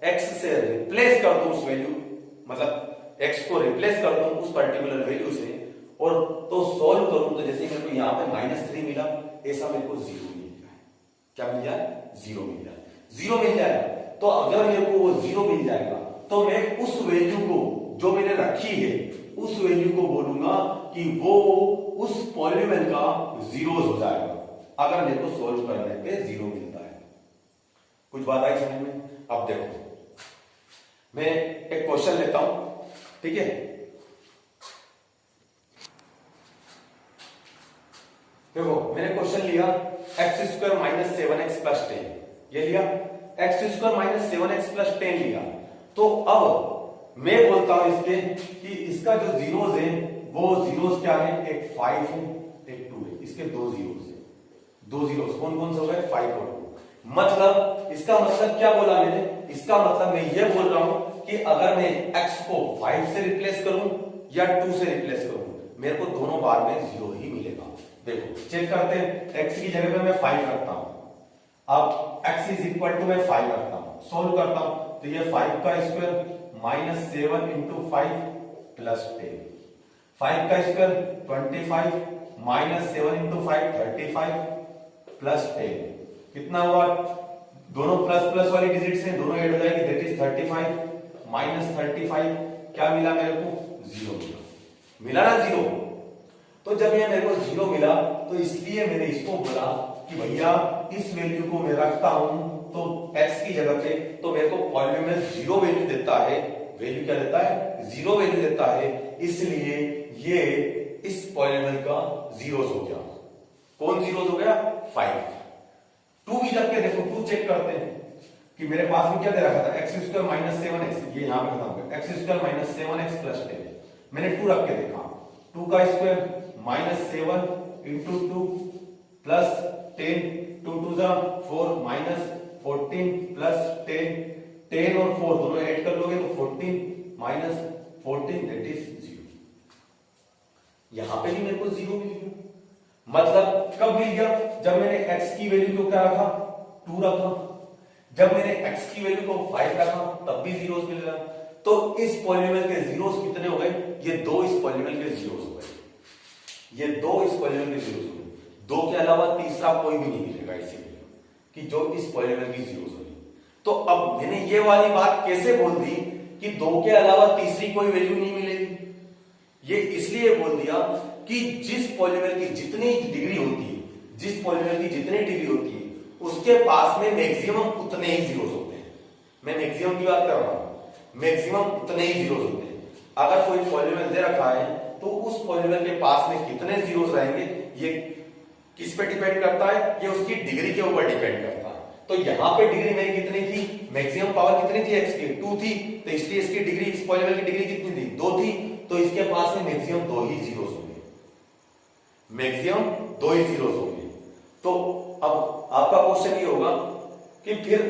x से रिप्लेस कर दूं, उस वैल्यू मतलब x को रिप्लेस कर दूं उस पर्टिकुलर वैल्यू से और तो सॉल्व करूं तो जैसे मेरे को यहां पे -3 मिला, ऐसा मेरे को जीरो मिल जाए, क्या मिल जाए, जीरो मिल जाए, जीरो मिल जाए। तो अगर मेरे को वो जीरो मिल जाएगा तो मैं उस वैल्यू को जो मैंने रखी है उस वैल्यू को बोलूंगा कि वो उस पॉलिनोमियल का जीरोस हो जाएगा, अगर मेरे को सॉल्व करने पे जीरो मिलता है। कुछ बात आई समझ में? अब देखो मैं एक क्वेश्चन लेता हूं, ठीक है, देखो मैंने क्वेश्चन लिया x² - 7x + 10, ये लिया x² - 7x + 10 लिया। तो अब मैं बोलता हूं इसके कि इसका जो जीरोस है वो जीरोस क्या है, एक 5 है एक 2 है, इसके दो जीरोस है, दो जीरोस कौन कौन से हो गए, 5 और 2। मतलब इसका मतलब क्या बोला मैंने, इसका मतलब मैं ये बोल रहा हूं कि अगर मैं x को 5 से रिप्लेस करूं या 2 से रिप्लेस करूं मेरे को दोनों बार में जीरो ही मिलेगा। देखो चेक करते हैं, x की जगह पे मैं 5 रखता हूं, अब x इज इक्वल टू मैं 5 रखता हूं, सोल्व करता हूं तो ये 5 का स्क्वायर -7 × 5 + 10, 5 का स्क्वायर 25 -7 × 5 35 + 10 कितना हुआ, दोनों प्लस प्लस वाली डिजिट्स हैं, दोनों ऐड हो जाएगी दैट इज 35 -35 क्या मिला मेरे को, जीरो मिला ना, जीरो। तो जब ये मेरे को जीरो मिला तो इसलिए मैंने इसको बोला कि भैया इस वैल्यू को मैं रखता हूं तो x की जगह पे तो मेरे को पॉलिनोमियल जीरो वैल्यू देता है, वैल्यू क्या देता है, जीरो वैल्यू देता है, इसलिए ये इस पॉलिनोमियल का जीरोस हो गया। कौन जीरोस हो गया, 5। 2 भी रख के देखो, 2 चेक करते हैं कि मेरे पास में क्या दे रखा था, x² - 7x, ये यहां पे खत्म हो गया, x² - 7x + 10, मैंने 2 रख के देखा, 2 का स्क्वायर -7 × 2 + 10, 2 2 4 -14 + 10, 10 और 4 दोनों ऐड कर लोगे तो 14 -14 दैट इज 0। यहां पे भी मेरे को जीरो मिल गया, मतलब कब मिल गया? जब मैंने x की वैल्यू को क्या रखा? 2 रखा। जब मैंने x की वैल्यू को 5 रखा तब भी जीरोस मिल गया। तो इस पॉलिनोमियल के जीरोस कितने हो गए? ये 2 इस पॉलिनोमियल के जीरोस हो गए। ये 2 इस पॉलिनोमियल के जीरोस हो गए। 2 के अलावा तीसरा कोई भी नहीं मिलेगा इसी वैल्यू कि जो इस पॉलिनोमियल की जीरोस होगी। तो अब मैंने ये वाली बात कैसे बोल दी कि 2 के अलावा तीसरी कोई वैल्यू नहीं मिलेगी? ये इसलिए बोल दिया कि जिस पॉलिनोमियल की जितनी डिग्री होती है, जिस पॉलिनोमियल की जितनी डिग्री होती है, उसके पास में मैक्सिमम उतने ही जीरोस होते हैं। मैं मैक्सिमम की बात कर रहा हूं, मैक्सिमम उतने ही जीरोस होते हैं। अगर कोई पॉलिनोमियल दे रखा है तो उस पॉलिनोमियल के पास में कितने जीरोस रहेंगे ये किस पे डिपेंड करता है? ये उसकी डिग्री के ऊपर डिपेंड करता है। तो यहां पे डिग्री मेरी कितनी थी? मैक्सिमम पावर कितनी थी x की? 2 थी। तो इसलिए इसकी डिग्री, इस पॉलिनोमियल की डिग्री कितनी थी? 2 थी। तो इसके पास में मैक्सिमम 2 ही जीरोस होंगे, मैक्सिमम 2 ही जीरोस होंगे। तो अब आपका क्वेश्चन ये होगा कि फिर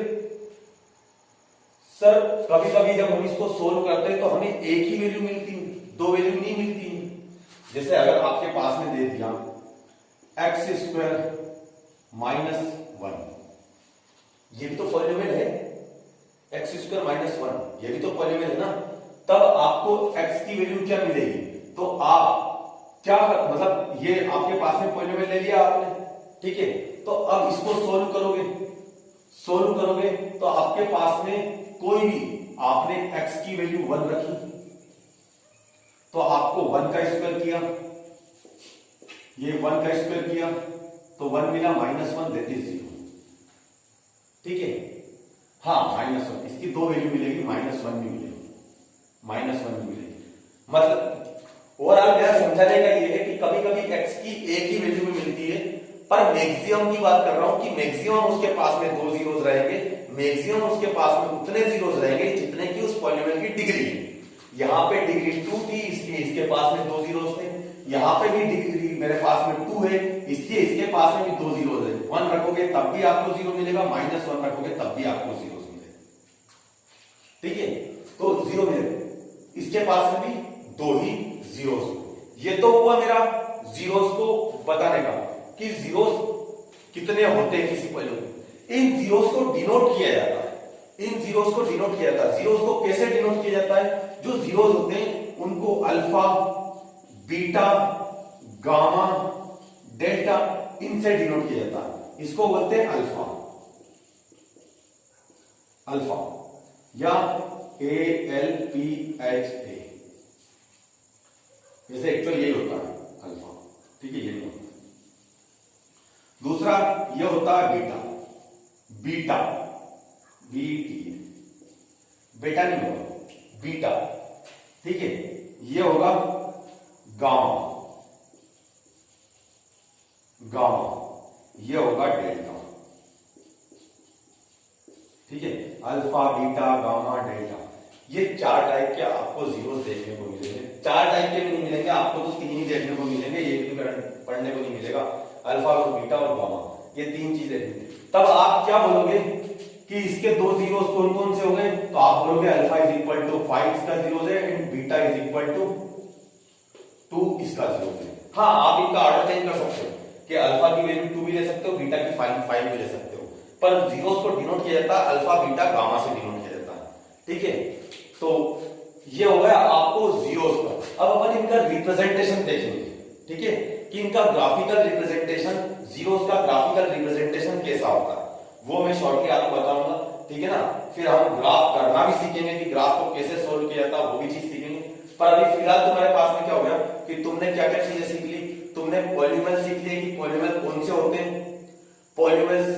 सर कभी कभी जब हम इसको सोल्व करते हैं तो हमें एक ही वैल्यू मिलती है, 2 वैल्यू नहीं मिलती है। जैसे अगर आपके पास में दे दिया x² - 1, ये भी तो पॉलिनोमियल है, x² - 1 ये भी तो पॉलिनोमियल है ना। तब आपको x की वैल्यू क्या मिलेगी? तो आप क्या मतलब ये आपके पास में पॉलिनोमियल ले लिया आपने, ठीक है। तो अब इसको सोल्व करोगे तो आपके पास में कोई भी, आपने x की वैल्यू 1 रखी तो आपको 1 का स्क्वायर किया, ये 1 का स्क्वायर किया तो 1 मिला -1 दैट इज 0, ठीक है। हाँ -1, इसकी 2 वैल्यू मिलेगी, -1 भी मिलेगी, -1 भी मिलेगी। मतलब ओवरऑल मेरा समझाने का ये है कि कभी कभी x की एक ही वैल्यू में मिलती है, पर मैक्सिमम की बात कर रहा हूं कि मैक्सिमम उसके पास में 2 जीरोस रहेंगे, मैक्सिमम उसके पास में उतने जीरोस रहेंगे जितने की उस पॉलिनोमियल की डिग्री है। यहाँ पे डिग्री 2 थी इसलिए इसके पास में 2 जीरोस थे, यहाँ पे भी डिग्री मेरे पास में 2 है इसलिए इसके पास में भी 2 जीरोस है। 1 रखोगे तब भी आपको 0 मिलेगा, -1 रखोगे तब भी आपको 0 मिलेगा, ठीक है। तो 0 मिलेगा, इसके पास में भी 2 ही जीरोस। ये तो हुआ मेरा जीरोस को बताने का कि जीरोस कितने होते हैं किसी पॉलिनोमियल। इन जीरोस को डिनोट किया जाता है, इन जीरोस को डिनोट किया जाता है। जीरोस को कैसे डिनोट किया जाता है? जो जीरोस होते हैं उनको अल्फा, बीटा, गामा, डेल्टा इनसे डिनोट किया जाता है। इसको बोलते हैं अल्फा या ALPHA, जैसे एक्चुअल यही होता है अल्फा, ठीक है, यही होता है। दूसरा ये होता है बीटा, बेटा नहीं होगा, बीटा, ठीक है। ये होगा गामा, ये होगा डेल्टा, ठीक है। अल्फा, बीटा, गामा, डेल्टा, ये 4 टाइप के आपको जीरोस देखने को मिलेंगे। 4 टाइप के भी नहीं मिलेंगे आपको, तो 3 ही देखने को मिलेंगे, ये भी पढ़ने को नहीं मिलेगा। अल्फा और बीटा और गामा, ये 3 चीजें। तब आप क्या बोलोगे कि इसके 2 जीरोस कौन कौन से हो गए? तो आप बोलोगे अल्फा = 5 इसका जीरोस है एंड बीटा = 2 इसका जीरोस है। हाँ, आप इनका ऑर्डर चेंज कर सकते हो कि अल्फा की वैल्यू 2 भी ले सकते हो, बीटा की 5 भी ले सकते हो, पर जीरोस को डिनोट किया जाता है अल्फा, बीटा, गामा से डिनोट किया जाता है, ठीक है। तो ये हो गया आपको जीरोस का। अब अपन इनका रिप्रेजेंटेशन देखेंगे, ठीक है, कि इनका ग्राफिकल रिप्रेजेंटेशन, जीरोस का ग्राफिकल रिप्रेजेंटेशन कैसा होता है वो मैं शॉर्टली आपको बताऊंगा, ठीक है ना। फिर हम ग्राफ करना भी सीखेंगे कि ग्राफ को कैसे सोल्व किया जाता है, वो भी चीज सीखेंगे। पर अभी फिलहाल तुम्हारे पास में क्या हो गया कि तुमने क्या क्या चीजें सीख ली। तुमने पॉलिनोमियल सीख लिए कि पॉलिनोमियल कौन से होते हैं, पॉलिनोमियल्स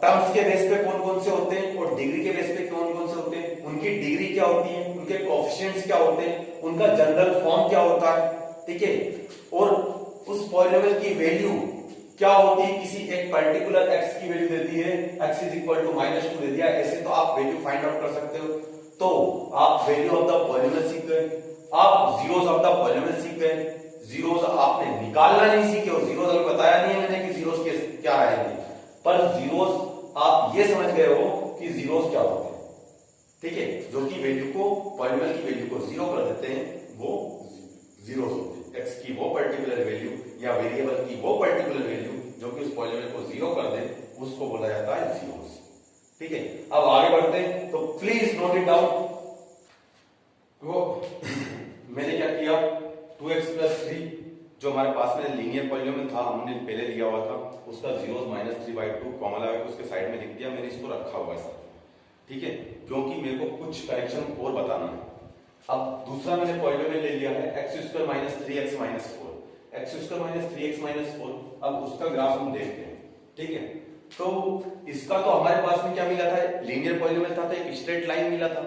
टर्म्स के बेस पे कौन कौन से होते हैं और डिग्री के बेस पे कौन कौन से होते हैं, उनकी डिग्री क्या होती है, उनके कोएफिशिएंट्स क्या होते हैं, उनका जनरल फॉर्म क्या होता है, ठीक है। और उस पॉलिनोमियल की वैल्यू क्या होती है, किसी एक पर्टिकुलर x की वैल्यू देती है, x = -2 दे दिया, ऐसे तो आप वैल्यू फाइंड आउट कर सकते हो। तो आप वैल्यू ऑफ द पॉलिनोमियल सीख गए, आप जीरोस ऑफ द पॉलिनोमियल सीख गए। जीरोस आपने निकालना नहीं सीखे, और जीरोस अभी बताया नहीं है मैंने कि जीरोस क्या आएंगे, पर जीरोस आप ये समझ गए हो कि जीरोस क्या होते हैं, ठीक है। जो कि वैल्यू को, पॉलिनोमियल की वैल्यू को 0 कर देते हैं, वो जीरोस होते हैं। x की वो पर्टिकुलर वेरिएबल की वो पर्टिकुलर वैल्यू जो कि उस पॉलिनोमियल को जीरो कर दे उसको बोला जाता है जीरोस। ठीक है, अब आगे बढ़ते हैं, तो प्लीज नोट इट डाउन। वो मैंने क्या किया, 2x + 3 जो हमारे पास में लीनियर पॉलिनोमियल था, हमने पहले लिया हुआ था, उसका जीरोस -3/2 कॉमन लगा के उसके साइड में लिख दिया। मैंने इसको रखा हुआ है सर, ठीक है, क्योंकि मेरे को कुछ कनेक्शन और बताना है। अब दूसरा मैंने पॉलिनोमियल ले लिया है x² - 3x - 4, x² - 3x - 4। अब उसका ग्राफ हम देखते हैं, ठीक है। तो इसका तो हमारे पास में क्या मिला था, लीनियर पॉलिनोमियल था, तो एक स्ट्रेट लाइन मिला था।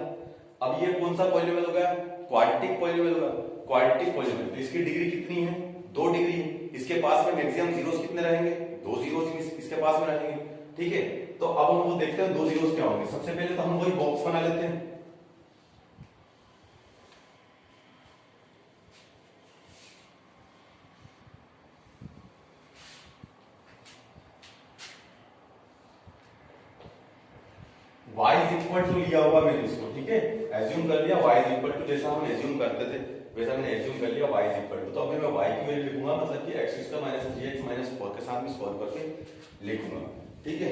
अब ये कौन सा पॉलिनोमियल हो गया, क्वाड्रेटिक पॉलिनोमियल होगा, क्वाड्रेटिक पॉलिनोमियल। तो इसकी डिग्री कितनी है, 2 डिग्री है। इसके पास में मैक्सिमम जीरोस कितने रहेंगे, 2 जीरोस इसके पास में रहेंगे, ठीक है। तो अब हम वो देखते हैं 2 जीरोस क्या होंगे। सबसे पहले तो हम वही बॉक्स बना लेते हैं, y = लिया हुआ मैंने इसको, ठीक है, एज्यूम कर लिया y = जैसा हम एज्यूम करते थे वैसा मैंने एज्यूम कर लिया y = तो अभी मैं y की वैल्यू लिखूंगा, मतलब कि x² - 3x - 4 के साथ में सॉल्व करके लिखूंगा, ठीक है।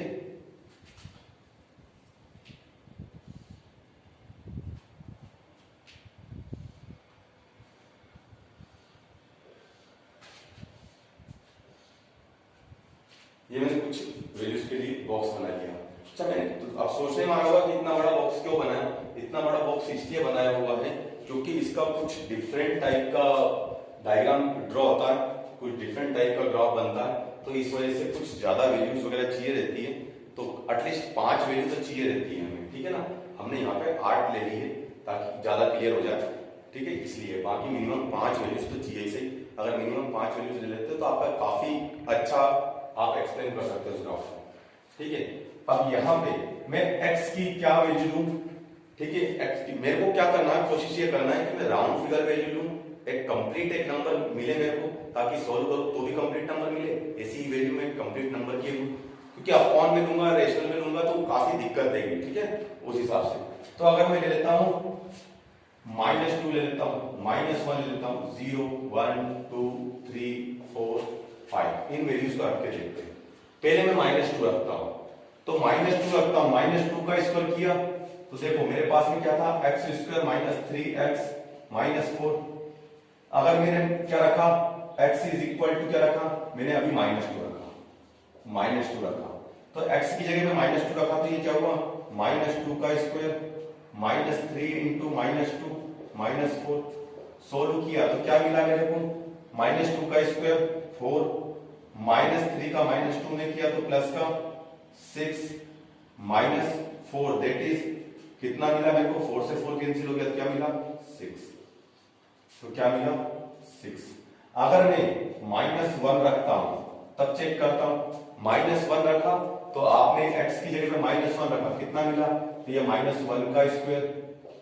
ये मैंने कुछ वैल्यूज के लिए बॉक्स बना लिया। अच्छा, मैंने तो अब सोचने में आया होगा कि इतना बड़ा बॉक्स क्यों बनाया। इतना बड़ा बॉक्स इसलिए बनाया हुआ है क्योंकि इसका कुछ डिफरेंट टाइप का डायग्राम ड्रॉ होता है, कुछ डिफरेंट टाइप का ग्राफ बनता है, तो इस वजह से कुछ ज्यादा वैल्यूज वगैरह चाहिए रहती है। तो एटलीस्ट 5 वैल्यू तो चाहिए रहती है हमें, ठीक है ना। हमने यहाँ पे 8 ले ली है ताकि ज्यादा क्लियर हो जाए, ठीक है, इसलिए। बाकी मिनिमम 5 वैल्यूज तो चाहिए ही। अगर मिनिमम 5 वैल्यूज ले लेते तो आपका काफी अच्छा आप एक्सप्लेन कर सकते हो इस ग्राफ को, ठीक है। अब यहाँ पे मैं x की क्या वैल्यू लूं, ठीक है, x की मेरे को क्या करना है, कोशिश ये करना है कि मैं राउंड फिगर वैल्यू लूं, एक कंप्लीट एक नंबर मिले मेरे को, ताकि सॉल्व करो तो भी कंप्लीट नंबर मिले। ऐसी वैल्यू में कंप्लीट नंबर की लूं, क्योंकि अपॉन में लूंगा, रेशनल में लूंगा तो काफी दिक्कत देगी, ठीक है, उस हिसाब से। तो अगर मैं ले लेता हूं -2 ले लेता हूं, -1 ले लेता हूं, 0 1 2 3 4 5, इन वैल्यूज को रख के देखते हैं। पहले मैं -2 रखता हूं, तो -2 रखता हूं, -2 का स्क्वायर किया तो देखो मेरे पास में क्या था, x² - 3x - 4। अगर मैंने क्या रखा, x = क्या रखा, मैंने अभी -2 रखा, -2 रखा, तो x की जगह में -2 रखा, तो ये क्या हुआ, -2 का स्क्वायर -3 × -2 -4। सोल्व किया तो क्या मिला मेरे को, -2 का स्क्वायर 4, -3 का -2 में किया तो प्लस का 6 -4, दैट इज कितना मिला मेरे को, 4 से 4 कैंसिल हो गया तो क्या मिला, 6। तो क्या मिला, 6। अगर मैं -1 रखता हूं तब चेक करता हूं, -1 रखा तो आपने x की जगह में -1 रखा, कितना मिला, तो ये -1 का स्क्वायर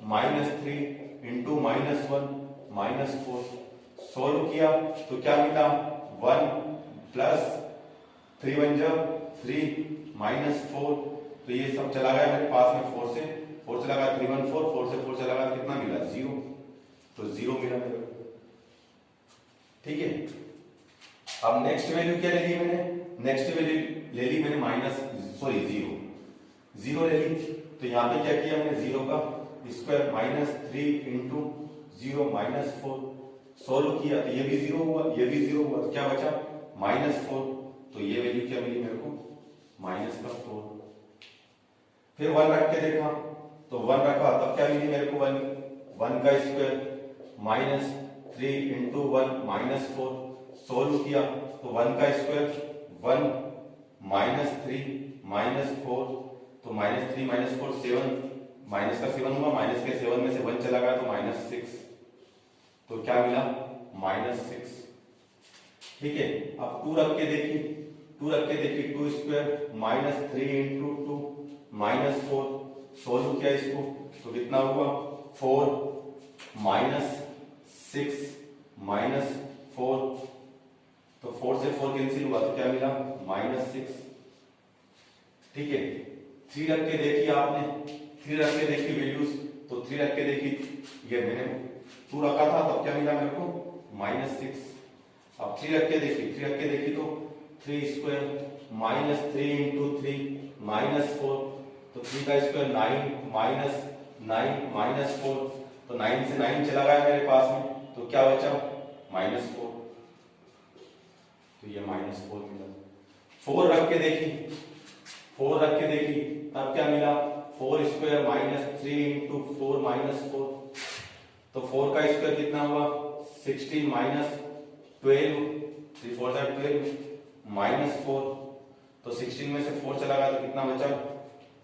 -3 × -1 -4। सोल्व किया तो क्या मिला, 1 प्लस 3 1 जा 3 -4, तो ये सब चला गया मेरे पास में, 4 से 4 चला गया 3 1 4, 4 से 4 चला गया, कितना मिला, 0। तो 0 मिला मेरे को, ठीक है। अब नेक्स्ट वैल्यू क्या ले ली मैंने, नेक्स्ट वैल्यू ले ली मैंने 0 ले ली। तो यहाँ पे क्या किया मैंने, 0 का स्क्वायर -3 × 0 -4। सोल्व किया तो ये भी 0 हुआ, ये भी 0 हुआ, तो क्या बचा, -4। तो ये वैल्यू क्या मिली मेरे को, -4। फिर 1 रख के देखा तो 1 रखा तब क्या मिली मेरे को, 1 का स्क्वायर -3 × 1 -4। सोल्व किया तो 1 का स्क्वायर 1 -3 -4, तो -3 -4 7, माइनस का 7 हुआ, माइनस के 7 में से 1 चला गया तो -6। तो क्या मिला, -6, ठीक है। अब 2 रख के देखिए, 2 स्क्वायर -3 × 2 -4। सोल्व किया इसको तो कितना हुआ, 4 -6 -4, तो 4 से 4 कैंसिल हुआ तो क्या मिला, -6, ठीक है। 3 रख के देखिए आपने, 3 रख के देखिए वैल्यूज, तो 3 रख के देखिए, ये मैंने 2 रखा था तब क्या मिला मेरे को, -6। अब 3 रख के देखी तो 3 स्क्वायर माइनस 3 इंटू 3 माइनस 4, तो 3 का स्क्वायर 9 माइनस 9 माइनस 4, तो 9 से 9 चला गया मेरे पास में, तो क्या बचा -4, तो ये -4 मिला। 4 रख के देखी तब क्या मिला 4 स्क्वायर माइनस 3 इंटू 4 माइनस 4, तो 4 का स्क्वायर कितना हुआ 16 माइनस 12, 3 4 12 माइनस 4, तो 16 में से 4 चला गया तो कितना बचा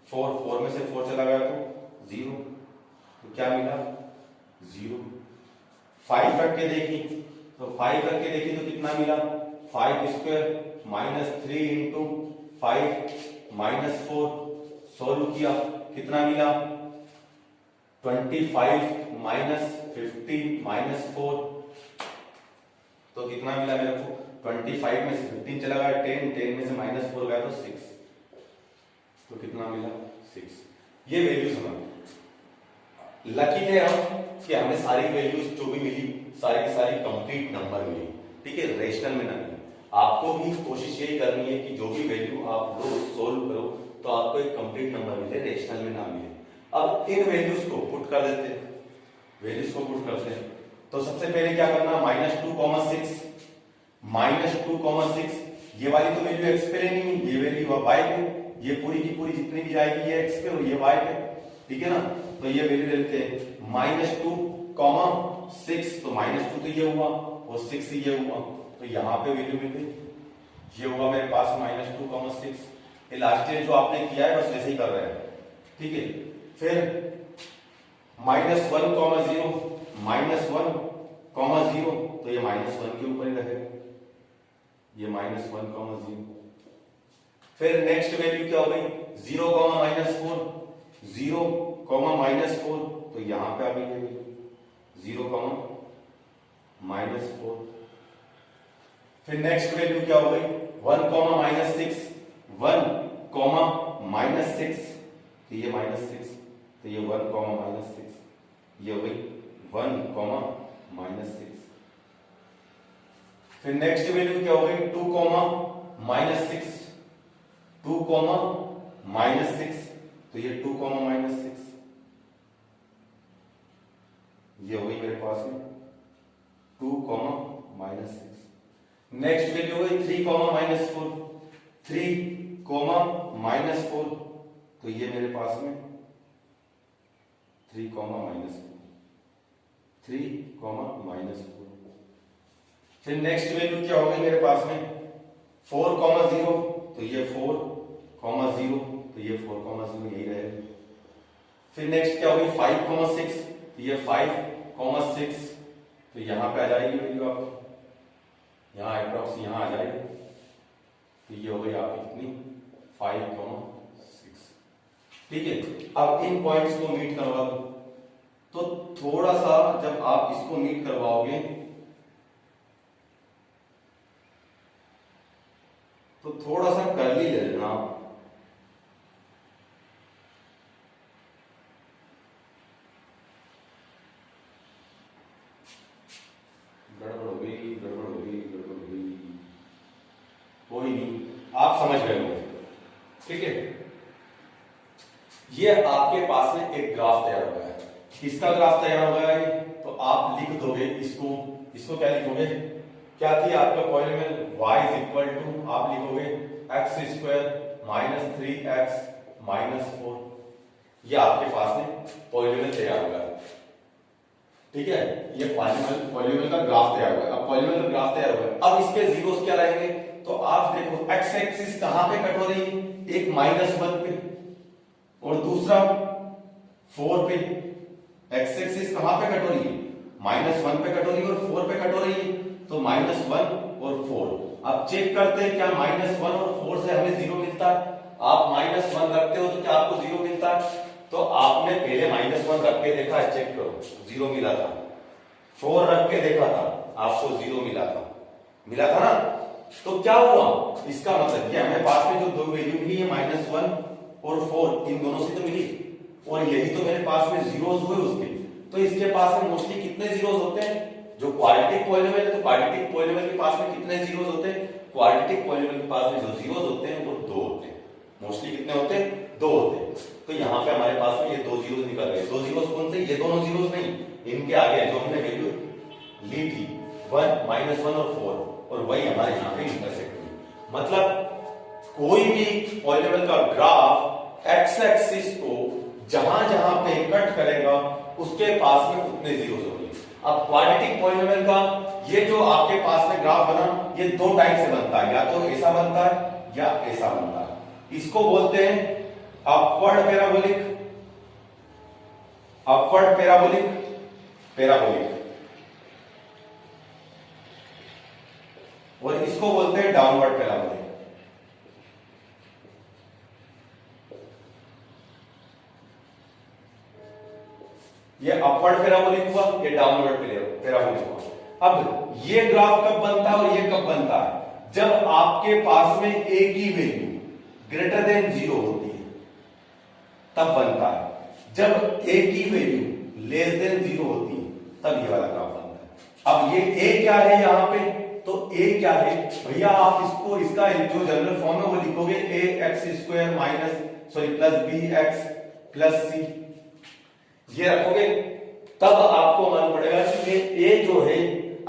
4, 4 में से 4 चला गया तो 0, तो क्या मिला 0। 5 रख के देखी तो कितना मिला 5 square minus 3 into 5 minus 4, solve किया कितना मिला 25 माइनस 15 माइनस 4, तो कितना मिला मेरे को 25 में से 15 चला गया 10 में से -4 गया तो 6, तो कितना मिला 6। ये वैल्यूज हमें लकी थे हम कि हमें सारी वैल्यूज जो भी मिली सारी की सारी कंप्लीट नंबर मिली, ठीक है, रेशनल में ना मिली। आपको भी कोशिश यही करनी है कि जो भी वैल्यू आप लो सोल्व करो तो आपको एक कंप्लीट नंबर मिले, रेशनल में ना मिले। अब इन वैल्यूज को पुट कर देते हैं, करते हैं तो सबसे पहले क्या करना -2,6 ये वाली तो वैल्यू x पे लेनी है, ये वैल्यू y पे, ये पूरी की पूरी जितनी भी जाएगी ये x पे और ये y पे, ठीक है ना, तो ये वैल्यू ले लेते हैं -2,6, तो -2 तो ये हुआ और 6 ये हुआ, तो यहाँ पे वैल्यू मिल गई, ये हुआ मेरे पास -2,6। ये लास्ट ईयर जो आपने किया है बस वैसे ही कर रहे हैं, ठीक है। फिर -1,0 तो ये -1 के ऊपर ही रहेगा, ये -1,0। फिर नेक्स्ट वैल्यू क्या हो गई 0,-4, तो यहां पे आ गई है 0,-4। फिर नेक्स्ट वैल्यू क्या हो गई 1,-6, तो ये -6, तो ये 1,-6, ये हो गई 1,-6। फिर नेक्स्ट वैल्यू क्या हो गई 2,-6, तो ये 2,-6, ये हो गई मेरे पास में 2,-6। नेक्स्ट वैल्यू हो गई 3,-4, तो ये मेरे पास में 3,-4। फिर नेक्स्ट वैल्यू क्या हो गई मेरे पास में 4,0, तो ये 4,0, तो ये 4,0 यही रहेगा। फिर नेक्स्ट क्या हो गई 5,6, तो ये 5,6, तो यहां पे आ जाएगी वैल्यू आपकी, यहां अप्रॉक्स यहां आ जाएगी, तो ये हो गई आपकी कितनी 5,6, ठीक है। अब इन पॉइंट्स को मीट करवा दो, तो थोड़ा सा जब आप इसको मीट करवाओगे तो थोड़ा सा कर्ली ले लेना, गड़बड़ हो गई, कोई नहीं, आप समझ गए होंगे, ठीक है। ये आपके पास में एक ग्राफ तैयार हो गया है, किसका ग्राफ तैयार हो गया है, तो आप लिख दोगे इसको क्या लिखोगे, क्या थी आपका पॉलिनोमियल y = आप लिखोगे x² - 3x - 4, ये आपके पास में पॉलिनोमियल तैयार हो गया, ठीक है। ये पॉलिनोमियल का ग्राफ तैयार हुआ है। अब पॉलिनोमियल का ग्राफ तैयार हुआ है, अब इसके जीरोस क्या रहेंगे, तो आप देखो x एक्सिस कहां पे कट हो रही है, एक -1 पे और दूसरा 4 पे। x एक्सिस कहां पे कट हो रही है, -1 पे कट हो रही है और 4 पे कट हो रही है, तो -1 और 4। अब चेक करते हैं क्या -1 और 4 से हमें 0 मिलता है। आप -1 रखते हो तो क्या आपको 0 मिलता है, तो आपने पहले -1 रख के देखा, चेक करो 0 मिला था, 4 रख के देखा था आपको 0 मिला था ना। तो क्या हुआ, इसका मतलब कि हमें पास में जो दो वैल्यू मिली है -1 और 4, इन दोनों से तो मिली, और यही तो मेरे पास में जीरोस हुए उसके, तो इसके पास में मोस्टली कितने जीरोस होते हैं, जो क्वाड्रेटिक पॉलिनोमियल है तो क्वाड्रेटिक पॉलिनोमियल के पास में कितने जीरोस होते हैं? क्वाड्रेटिक पॉलिनोमियल के पास में जो जीरोस होते हैं वो 2 होते हैं। मोस्टली कितने होते हैं? 2 होते हैं। तो यहाँ पे हमारे पास में ये 2 जीरोस निकल गए। 2 जीरोस कौन से? ये दोनों जीरोस नहीं, इनके आगे जो हमने वैल्यू ली थी 1, -1 और 4, और वही हमारे यहाँ पे इंटरसेक्ट हुई। मतलब कोई भी पॉलिनोमियल का ग्राफ एक्स एक्सिस को जहां जहां पे कट करेगा उसके पास में उतने जीरोस होंगे। अब क्वाड्रेटिक पॉलिनोमियल का ये जो आपके पास में ग्राफ बना, ये 2 टाइप से बनता है, या तो ऐसा बनता है या ऐसा बनता है। इसको बोलते हैं upward parabolic, upward parabolic, parabolic, और इसको बोलते हैं डाउनवर्ड पैराबोलिक। ये अपवर्ड पैराबोलिक हुआ, ये डाउनवर्ड पैराबोलिक हुआ। अब ये ग्राफ कब बनता है और ये कब बनता है? जब आपके पास में a की वैल्यू ग्रेटर देन 0 होती है तब बनता है। जब a की वैल्यू लेस देन 0 होती है तब ये वाला ग्राफ बनता है। अब ये a क्या है यहां पे? तो a क्या है भैया, आप इसको इसका जो जनरल फॉर्म है वो लिखोगे ax² minus plus bx plus c, ये रखोगे तब आपको मालूम पड़ेगा कि ये a जो है,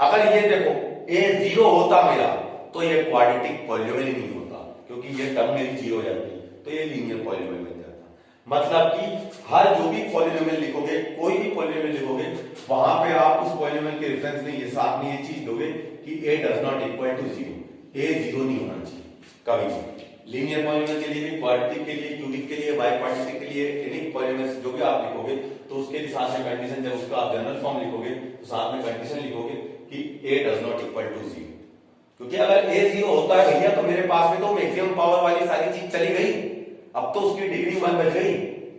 अगर ये देखो a 0 होता मेरा तो ये क्वाड्रेटिक पॉलिनोमियल ही नहीं होता, क्योंकि ये टर्म मेरी 0 हो जाती है तो ये लीनियर पॉलिनोमियल बन जाता। मतलब कि हर जो भी पॉलिनोमियल लिखोगे, कोई भी पॉलिनोमियल लिखोगे, वहां पे आप उस पॉलिनोमियल के रेफरेंस में ये साथ में ये चीज दोगे कि a does not equal to 0, a 0 नहीं होना चाहिए कभी भी। लीनियर पॉलिनोमियल के लिए भी, क्वाड्रेटिक के लिए, क्यूबिक के लिए, बाई क्वाड्रेटिक के लिए, एनी पॉलिनोमियल जो भी आप लिखोगे तो उसके साथ में कंडीशन, जब उसका आप जनरल फॉर्म लिखोगे तो साथ में कंडीशन लिखोगे कि a does not equal to 0, क्योंकि अगर a 0 होता है भैया तो मेरे पास में तो मैक्सिमम पावर वाली सारी चीज चली गई, अब तो उसकी डिग्री 1 बच गई,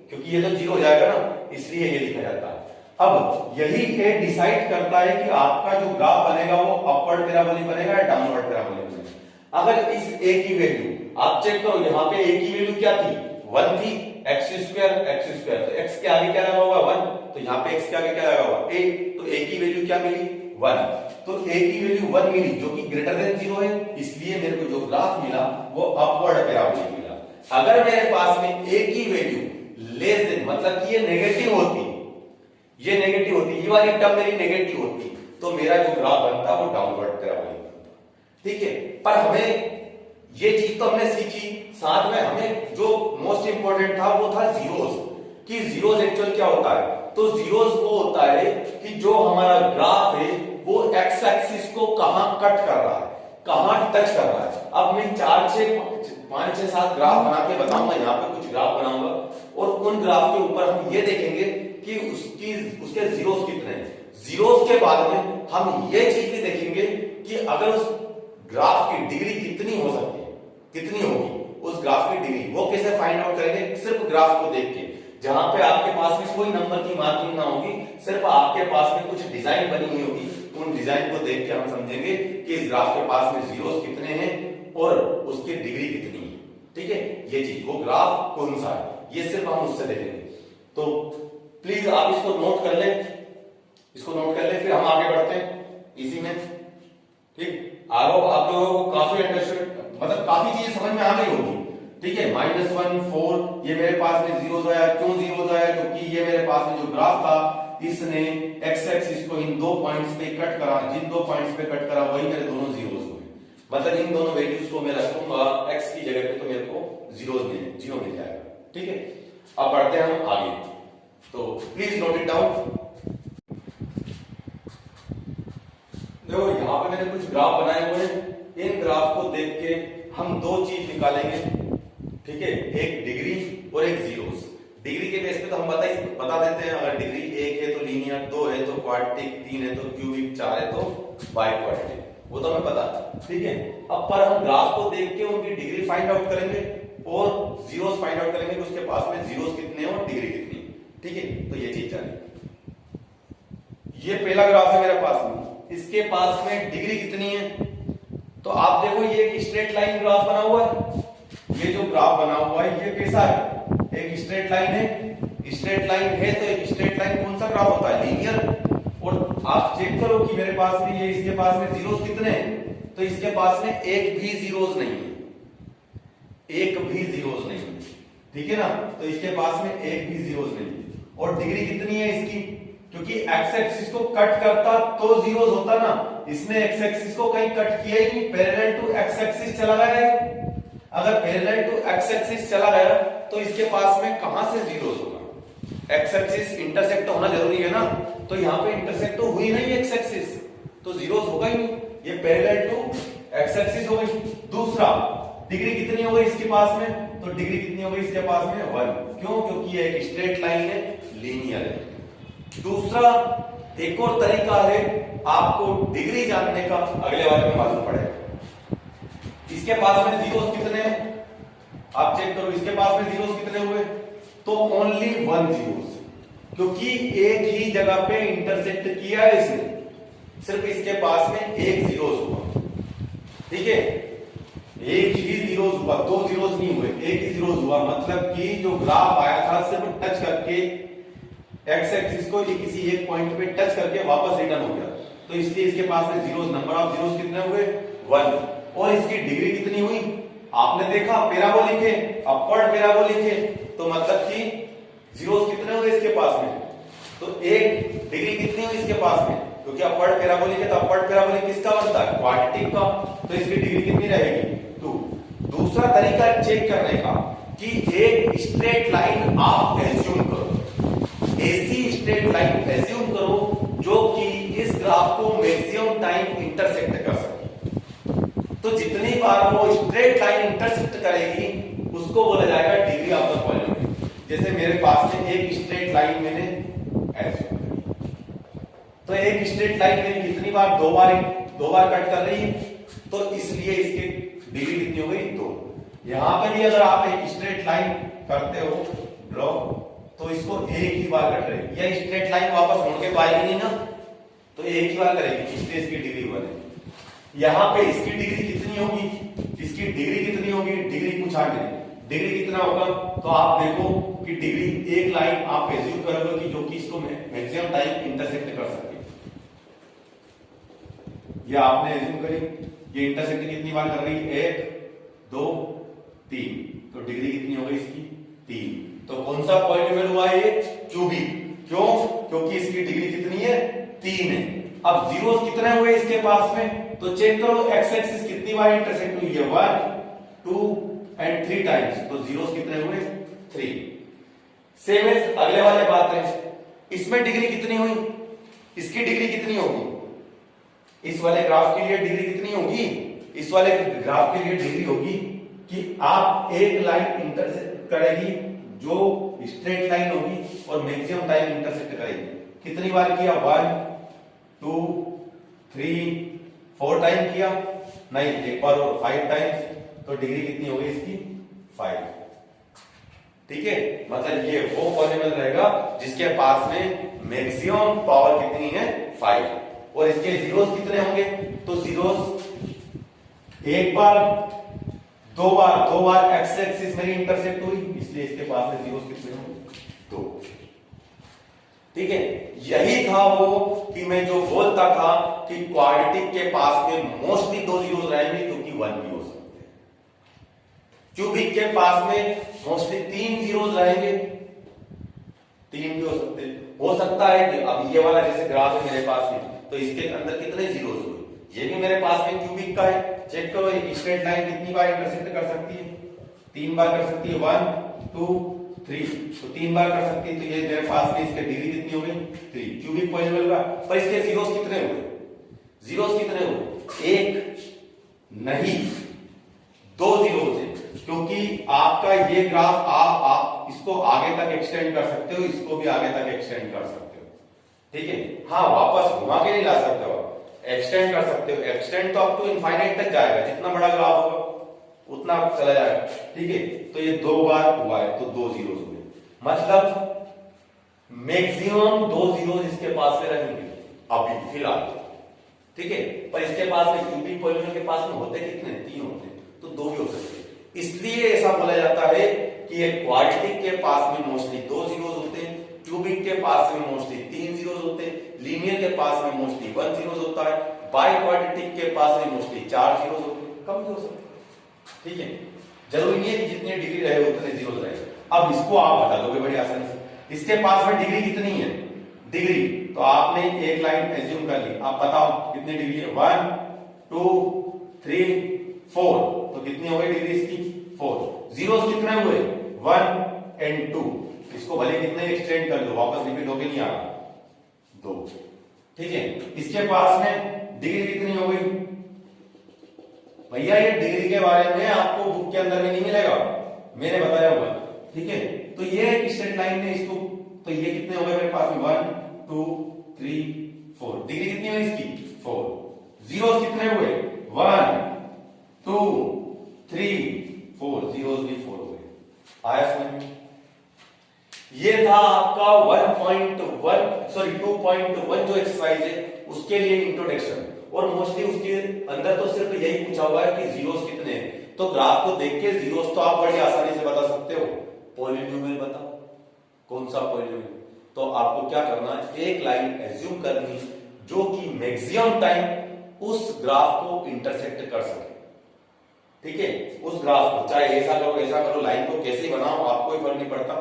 क्योंकि ये तो 0 हो जाएगा ना, इसलिए ये लिखा जाता है। अब यही a डिसाइड करता है कि आपका जो ग्राफ बनेगा वो अपवर्ड पैराबोलिक बनेगा या डाउनवर्ड पैराबोलिक बनेगा। अगर इस a की वैल्यू आप चेक करो, यहाँ पे a की वैल्यू क्या थी? 1 थी, x² तो x के आगे क्या लगा हुआ? 1, तो यहाँ पे x के आगे क्या लगा हुआ? a, तो a की वैल्यू क्या मिली? 1, तो a की वैल्यू 1 मिली जो कि ग्रेटर देन 0 है, इसलिए मेरे को जो ग्राफ मिला वो अपवर्ड पैराबोलिक मिला। अगर मेरे पास में a की वैल्यू लेस देन, मतलब कि ये नेगेटिव होती, ये नेगेटिव होती, ये वाली टर्म मेरी नेगेटिव होती, तो मेरा जो ग्राफ बनता वो डाउनवर्ड पैराबोलिक बनता। ठीक है, पर हमें ये चीज तो हमने सीखी, साथ में हमें जो मोस्ट इंपोर्टेंट था वो था जीरोस, कि जीरोस एक्चुअल क्या होता है? तो जीरोस वो होता है कि जो हमारा ग्राफ है वो एक्स एक्सिस को कहां कट कर रहा है, कहां टच कर रहा है। अब मैं 5 6 7 ग्राफ बना के बताऊंगा, यहाँ पे कुछ ग्राफ बनाऊंगा और उन ग्राफ के ऊपर हम ये देखेंगे कि उसके जीरोस कितने हैं। जीरोस के बाद में हम ये चीज भी देखेंगे कि अगर उस ग्राफ की डिग्री कितनी हो सकती है, कितनी होगी उस ग्राफ की डिग्री, वो कैसे फाइंड आउट करेंगे? सिर्फ ग्राफ को देख के, जहां पे आपके पास में कोई नंबर की मार्किंग ना होगी, सिर्फ आपके पास में कुछ डिजाइन बनी हुई होगी, उन डिजाइन को देख के हम समझेंगे कि इस ग्राफ के पास में जीरोस कितने हैं और उसकी डिग्री कितनी है। ठीक है, ये चीज, वो ग्राफ कौन सा है, ये सिर्फ हम उससे देखेंगे। तो प्लीज आप इसको नोट कर लें, इसको नोट कर लें, फिर हम आगे बढ़ते हैं इसी में। ठीक, आप लोगों को काफी अंडरस्टैंड, मतलब काफी चीजें समझ में आ गई होगी। ठीक है, -1 4 ये मेरे पास में जीरोस आया, क्यों जीरोस आया? क्योंकि ये मेरे पास में जो ग्राफ था इसने एक्स एक्सिस को इन 2 पॉइंट्स पे कट करा, जिन 2 पॉइंट्स पे कट करा वही मेरे दोनों जीरोस हुए। मतलब इन दोनों वैल्यूज को मैं रखूंगा एक्स की जगह पे तो मेरे को जीरो मिल जाएगा। ठीक है, अब बढ़ते हैं हम आगे, तो प्लीज नोट इट डाउन। देखो यहाँ पे मैंने कुछ ग्राफ बनाए हुए हैं, इन ग्राफ को देख के हम 2 चीज निकालेंगे। ठीक है, एक डिग्री और एक जीरोस। डिग्री के बेस पे तो हम बता देते हैं, अगर डिग्री 1 है तो लीनियर, 2 है तो क्वाड्रेटिक, 3 है तो क्यूबिक, 4 है तो बाई क्वाड्रेटिक, वो तो हमें पता। ठीक है, अब पर हम ग्राफ को देख के उनकी डिग्री फाइंड आउट करेंगे और जीरोस फाइंड आउट करेंगे कि उसके पास में जीरोस कितने हैं और डिग्री कितनी है। ठीक है, तो ये चीज जानिए। ये पहला ग्राफ है मेरे पास में, इसके पास में डिग्री कितनी है? तो आप देखो ये एक स्ट्रेट लाइन ग्राफ बना हुआ है, ये जो ग्राफ बना हुआ है ये कैसा है? एक स्ट्रेट लाइन है। स्ट्रेट लाइन है तो एक स्ट्रेट लाइन कौन सा ग्राफ होता है? लीनियर। और आप चेक करो कि मेरे पास में ये इसके पास में जीरोस कितने हैं, तो इसके पास में एक भी जीरोस नहीं है, एक भी जीरोस नहीं है, ठीक है ना। तो इसके पास में एक भी जीरोस नहीं है। और डिग्री कितनी है इसकी, क्योंकि एक्स एक्सिस को कट करता तो जीरोस होता ना, इसने एक्स एक्सिस को कहीं कट किया ही नहीं, पैरेलल टू एक्स एक्सिस चला गया है। अगर पैरेलल टू एक्स एक्सिस चला गया तो इसके पास में कहां से जीरोस होगा, एक्स एक्सिस इंटरसेक्ट होना जरूरी है ना, तो यहां पे इंटरसेक्ट तो हुई नहीं एक्स एक्सिस, तो जीरोस होगा ही नहीं, ये पैरेलल टू एक्स एक्सिस हो गई। दूसरा, डिग्री कितनी हो गई इसके पास में, तो डिग्री कितनी हो गई इसके पास में 1, क्यों, क्योंकि ये एक स्ट्रेट लाइन है, लीनियर है। दूसरा एक और तरीका है आपको डिग्री जानने का, अगले वाले में मालूम पड़ेगा। इसके पास में जीरोस कितने हैं, आप चेक करो, इसके पास में जीरोस कितने हुए, तो ओनली 1 जीरोस, क्योंकि एक ही जगह पे इंटरसेक्ट किया है इसने, सिर्फ इसके पास में एक जीरोस हुआ, ठीक है, एक ही जीरोस हुआ, 2 जीरोस नहीं हुए, एक ही जीरोस हुआ। मतलब कि जो ग्राफ आया था सिर्फ टच करके एक्स एक्सिस को ये किसी एक पॉइंट पे टच करके वापस रिटर्न हो गया, तो इसलिए इसके पास में जीरोस, नंबर ऑफ जीरोस कितने हुए 1। और इसकी डिग्री कितनी हुई, आपने देखा पैराबोलिक है, अपवर्ड पैराबोलिक है, तो मतलब कि जीरोस कितने हुए इसके पास में, तो एक डिग्री कितनी हुई इसके पास में, क्योंकि अपवर्ड पैराबोलिक है, तो अपवर्ड पैराबोलिक किसका बनता है, क्वाड्रेटिक का, तो इसकी डिग्री कितनी रहेगी 2। दूसरा तरीका चेक करने का कि एक स्ट्रेट लाइन आप एज्यूम करो, ऐसी स्ट्रेट लाइन एज्यूम करो जो कि इस ग्राफ को मैक्सिमम टाइम इंटरसेक्ट कर सके, तो जितनी बार वो स्ट्रेट लाइन इंटरसेक्ट करेगी उसको बोला जाएगा डिग्री ऑफ द पॉलिनोमियल। जैसे मेरे पास में एक स्ट्रेट लाइन मैंने एज्यूम करी, तो एक स्ट्रेट लाइन मेरी कितनी बार, दो बार कट कर रही है, तो इसलिए इसकी डिग्री कितनी हो गई 2। यहां पे भी अगर आप एक स्ट्रेट लाइन करते हो ड्रॉ, तो इसको एक ही बार कट रही, या स्ट्रेट लाइन वापस मुड़ के पाएगी नहीं ना, तो एक ही बार करेगी, इसलिए इसकी डिग्री 1 है। यहां पे इसकी डिग्री कितनी होगी, इसकी डिग्री कितनी होगी, डिग्री पूछा मैंने, डिग्री कितना होगा, तो आप देखो कि डिग्री एक लाइन आप एज्यूम करोगे कि जो कि इसको मैक्सिमम टाइम इंटरसेक्ट कर सके, ये आपने एज्यूम करी, ये इंटरसेक्ट कितनी बार कर रही है, 1 2 3, तो डिग्री कितनी हो गई इसकी 3। तो कौन सा पॉलिनोमियल हुआ ये, क्यूबिक, क्यों, क्योंकि इसकी डिग्री कितनी है 3 है। अब जीरोस कितने हुए इसके पास में, तो चेक करो एक्स एक्सिस कितनी बार इंटरसेक्ट हुई है, 1 2 एंड 3 टाइम्स, तो जीरोस कितने हुए 3। सेम एज अगले वाले बात है, इसमें डिग्री कितनी हुई, इसकी डिग्री कितनी होगी, इस वाले ग्राफ के लिए डिग्री कितनी होगी, इस वाले ग्राफ के लिए डिग्री होगी कि आप एक लाइन इंटरसेक्ट करेगी जो स्ट्रेट लाइन होगी और मैक्सिमम टाइम इंटरसेक्ट करेगी, कितनी बार किया, 1 2 3 4 टाइम किया, नहीं एक बार और 5 टाइम्स, तो डिग्री कितनी होगी इसकी 5, ठीक है। मतलब ये वो पॉलिनोमियल रहेगा जिसके पास में मैक्सिमम पावर कितनी है 5, और इसके जीरोस कितने होंगे, तो जीरोस एक बार दो बार एक्स एक्सिस मेरी इंटरसेक्ट हुई, इसलिए इसके पास में जीरोस कितने होंगे 2, ठीक है। यही था वो कि मैं जो बोलता था कि क्वाड्रेटिक के पास में मोस्टली 2 जीरोस रहेंगे, क्योंकि 1 भी हो सकते हैं। क्यूबिक के पास में मोस्टली 3 जीरोस रहेंगे, 3 भी हो सकता है कि अब ये वाला जैसे ग्राफ है मेरे पास में, तो इसके अंदर कितने जीरोस हुए, ये भी मेरे पास में क्यूबिक का है, चेक करो एक स्ट्रेट लाइन कितनी बार इंटरसेक्ट कर सकती है, 3 बार कर सकती है, 1 2 3, तो 3 बार कर सकती है, तो ये मेरे पास में इसकी डिग्री कितनी हो गई 3, क्यूबिक पॉलिनोमियल का। पर इसके जीरोस कितने हुए, जीरोस कितने हुए, एक नहीं 2 जीरोस है, क्योंकि आपका ये ग्राफ आप इसको आगे तक एक्सटेंड कर सकते हो, इसको भी आगे तक एक्सटेंड कर सकते हो, ठीक है। हाँ, वापस घुमा के नहीं ला सकते हो, एक्सटेंड कर सकते हो, एक्सटेंड तो अप टू इनफाइनाइट तक जाएगा, जितना बड़ा ग्राफ होगा उतना चला जाएगा, ठीक है। तो ये 2 बार हुआ है, तो 2 जीरोस हुए, मतलब मैक्सिमम 2 जीरोस इसके पास में रहेंगे अभी फिलहाल, ठीक है। पर इसके पास में क्यूबिक पॉलिनोमियल के पास में होते कितने, 3 होते, तो 2 भी हो सकते हैं। इसलिए ऐसा बोला जाता है कि ये क्वाड्रेटिक के पास में मोस्टली 2 जीरोस होते हैं, क्यूबिक के पास में मोस्टली 3 जीरोस होते हैं, लीनियर के पास में मोस्टली 1 जीरोस होता है, बाई क्वाड्रेटिक के पास में मोस्टली 4 जीरोस होते हैं, कम भी हो सकते हैं। ठीक है, जरूरी नहीं है कि जितने डिग्री रहे उतने जीरोस रहे। अब इसको आप बता दोगे बड़ी आसानी से, इसके पास में डिग्री कितनी है, डिग्री तो आपने एक लाइन एज्यूम कर ली, आप बताओ कितनी डिग्री है, 1 2 3 4, तो कितनी हो गई डिग्री इसकी 4। जीरोस कितने हुए 1 एंड 2, इसको भले कितने एक्सटेंड कर दो वापस रिपीट होके नहीं आ रहा 2। ठीक है, इसके पास में डिग्री कितनी हो गई भैया, ये डिग्री के बारे में आपको बुक के अंदर में नहीं मिलेगा, मैंने बताया हुआ। ठीक है, तो ये एक स्ट्रेट लाइन है इसको, तो ये कितने हो गए मेरे पास में 1 2 3 4, डिग्री कितनी हुई इसकी 4। जीरोस कितने हुए 1 2 3 4, जीरोस भी 4 हो गए। आया समझ में? ये था आपका 2.1 जो एक्सरसाइज है उसके लिए इंट्रोडक्शन, और मोस्टली उसके अंदर तो सिर्फ यही पूछा हुआ है कि जीरोस कितने हैं। तो ग्राफ को देख के जीरोस तो आप बड़ी आसानी से बता सकते हो। पॉलिनोमियल बताओ कौन सा पॉलिनोमियल, तो आपको क्या करना है, एक लाइन एज्यूम करनी जो कि मैक्सिमम टाइम उस ग्राफ को इंटरसेक्ट कर सके। ठीक है, उस ग्राफ को चाहे ऐसा करो, लाइन को कैसे ही बनाओ आपको कोई फर्क नहीं पड़ता,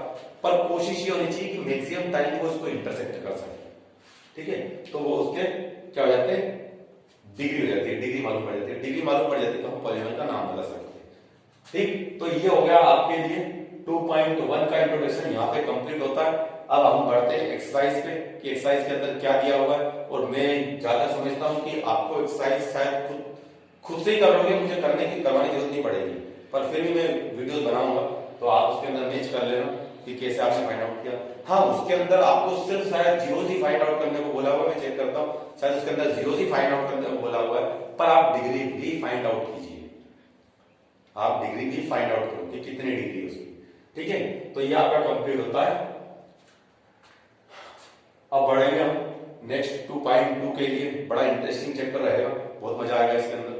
पर कोशिश ये होनी चाहिए कि मैक्सिमम टाइम को उसको इंटरसेक्ट कर सके। ठीक है, तो वो उसके क्या हो जाते हैं, डिग्री हो जाती है, डिग्री मालूम पड़ जाती है, डिग्री मालूम पड़ जाती है तो हम पॉलिनोमियल का नाम बता सकते हैं। ठीक, तो ये हो गया आपके लिए 2.1 का इंट्रोडक्शन, यहाँ पे कंप्लीट होता है। अब हम बढ़ते हैं एक्सरसाइज पे कि एक्सरसाइज के अंदर क्या दिया हुआ है, और मैं ज्यादा समझता हूँ कि आपको एक्सरसाइज शायद खुद से ही कर लोगे, मुझे करवाने की जरूरत नहीं पड़ेगी, पर फिर भी मैं वीडियोस बनाऊंगा तो आप उसके अंदर मैच कर लेना कि कैसे आपने फाइंड आउट किया। हाँ, उसके अंदर आपको सिर्फ शायद जीरोस ही फाइंड आउट करने को बोला हुआ है, मैं चेक करता हूँ, शायद उसके अंदर जीरोस ही फाइंड आउट करने को बोला हुआ है, पर आप डिग्री भी फाइंड आउट कीजिए, आप डिग्री भी फाइंड आउट करो कि कितनी डिग्री है उसकी। ठीक है, तो ये आपका कंप्लीट होता है। अब बढ़ेंगे हम नेक्स्ट 2.2 के लिए, बड़ा इंटरेस्टिंग चैप्टर रहेगा, बहुत मजा आएगा इसके अंदर।